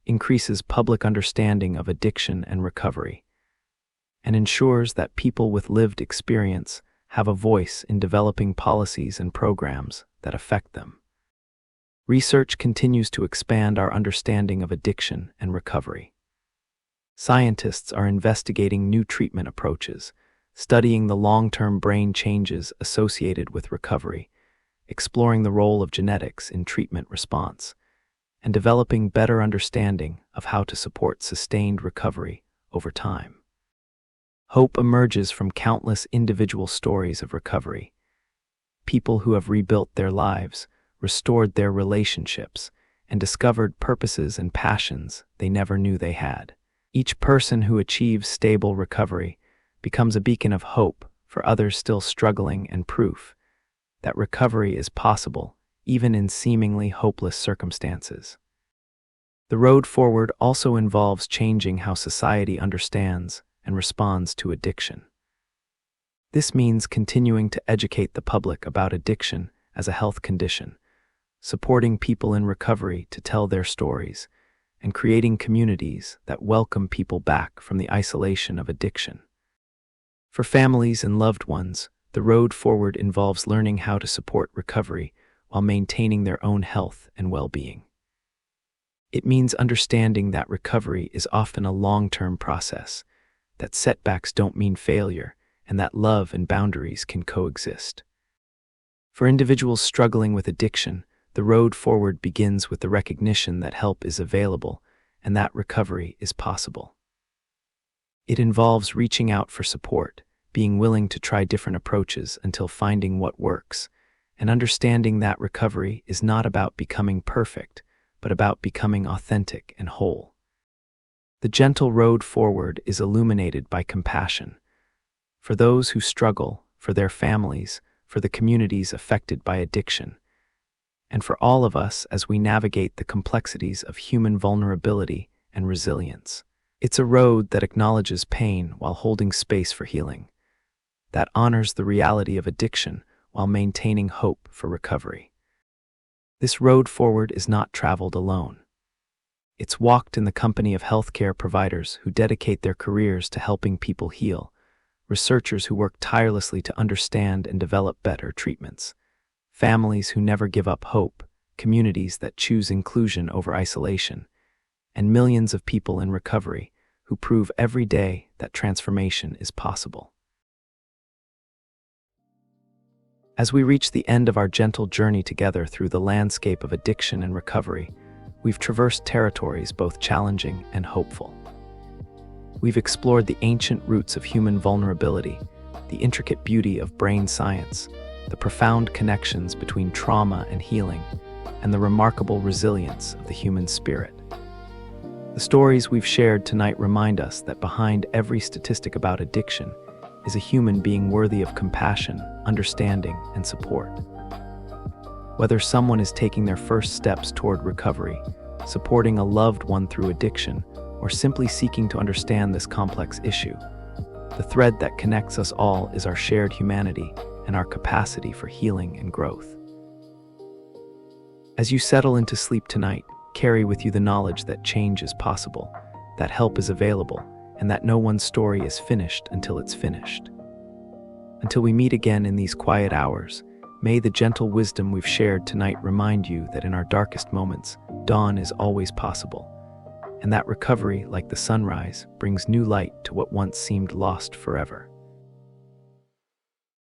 increases public understanding of addiction and recovery, and ensures that people with lived experience have a voice in developing policies and programs that affect them. Research continues to expand our understanding of addiction and recovery. Scientists are investigating new treatment approaches, studying the long-term brain changes associated with recovery, exploring the role of genetics in treatment response, and developing better understanding of how to support sustained recovery over time. Hope emerges from countless individual stories of recovery. People who have rebuilt their lives, restored their relationships, and discovered purposes and passions they never knew they had. Each person who achieves stable recovery becomes a beacon of hope for others still struggling and proof that recovery is possible even in seemingly hopeless circumstances. The road forward also involves changing how society understands and responds to addiction. This means continuing to educate the public about addiction as a health condition, supporting people in recovery to tell their stories, and creating communities that welcome people back from the isolation of addiction. For families and loved ones, the road forward involves learning how to support recovery while maintaining their own health and well-being. It means understanding that recovery is often a long-term process, that setbacks don't mean failure, and that love and boundaries can coexist. For individuals struggling with addiction, the road forward begins with the recognition that help is available and that recovery is possible. It involves reaching out for support, being willing to try different approaches until finding what works, and understanding that recovery is not about becoming perfect, but about becoming authentic and whole. The gentle road forward is illuminated by compassion for those who struggle, for their families, for the communities affected by addiction, and for all of us as we navigate the complexities of human vulnerability and resilience. It's a road that acknowledges pain while holding space for healing, that honors the reality of addiction while maintaining hope for recovery. This road forward is not traveled alone. It's walked in the company of healthcare providers who dedicate their careers to helping people heal, researchers who work tirelessly to understand and develop better treatments, families who never give up hope, communities that choose inclusion over isolation, and millions of people in recovery who prove every day that transformation is possible. As we reach the end of our gentle journey together through the landscape of addiction and recovery, we've traversed territories both challenging and hopeful. We've explored the ancient roots of human vulnerability, the intricate beauty of brain science, the profound connections between trauma and healing, and the remarkable resilience of the human spirit. The stories we've shared tonight remind us that behind every statistic about addiction is a human being worthy of compassion, understanding, and support. Whether someone is taking their first steps toward recovery, supporting a loved one through addiction, or simply seeking to understand this complex issue, the thread that connects us all is our shared humanity and our capacity for healing and growth. As you settle into sleep tonight, carry with you the knowledge that change is possible, that help is available, and that no one's story is finished until it's finished. Until we meet again in these quiet hours, may the gentle wisdom we've shared tonight remind you that in our darkest moments, dawn is always possible, and that recovery, like the sunrise, brings new light to what once seemed lost forever.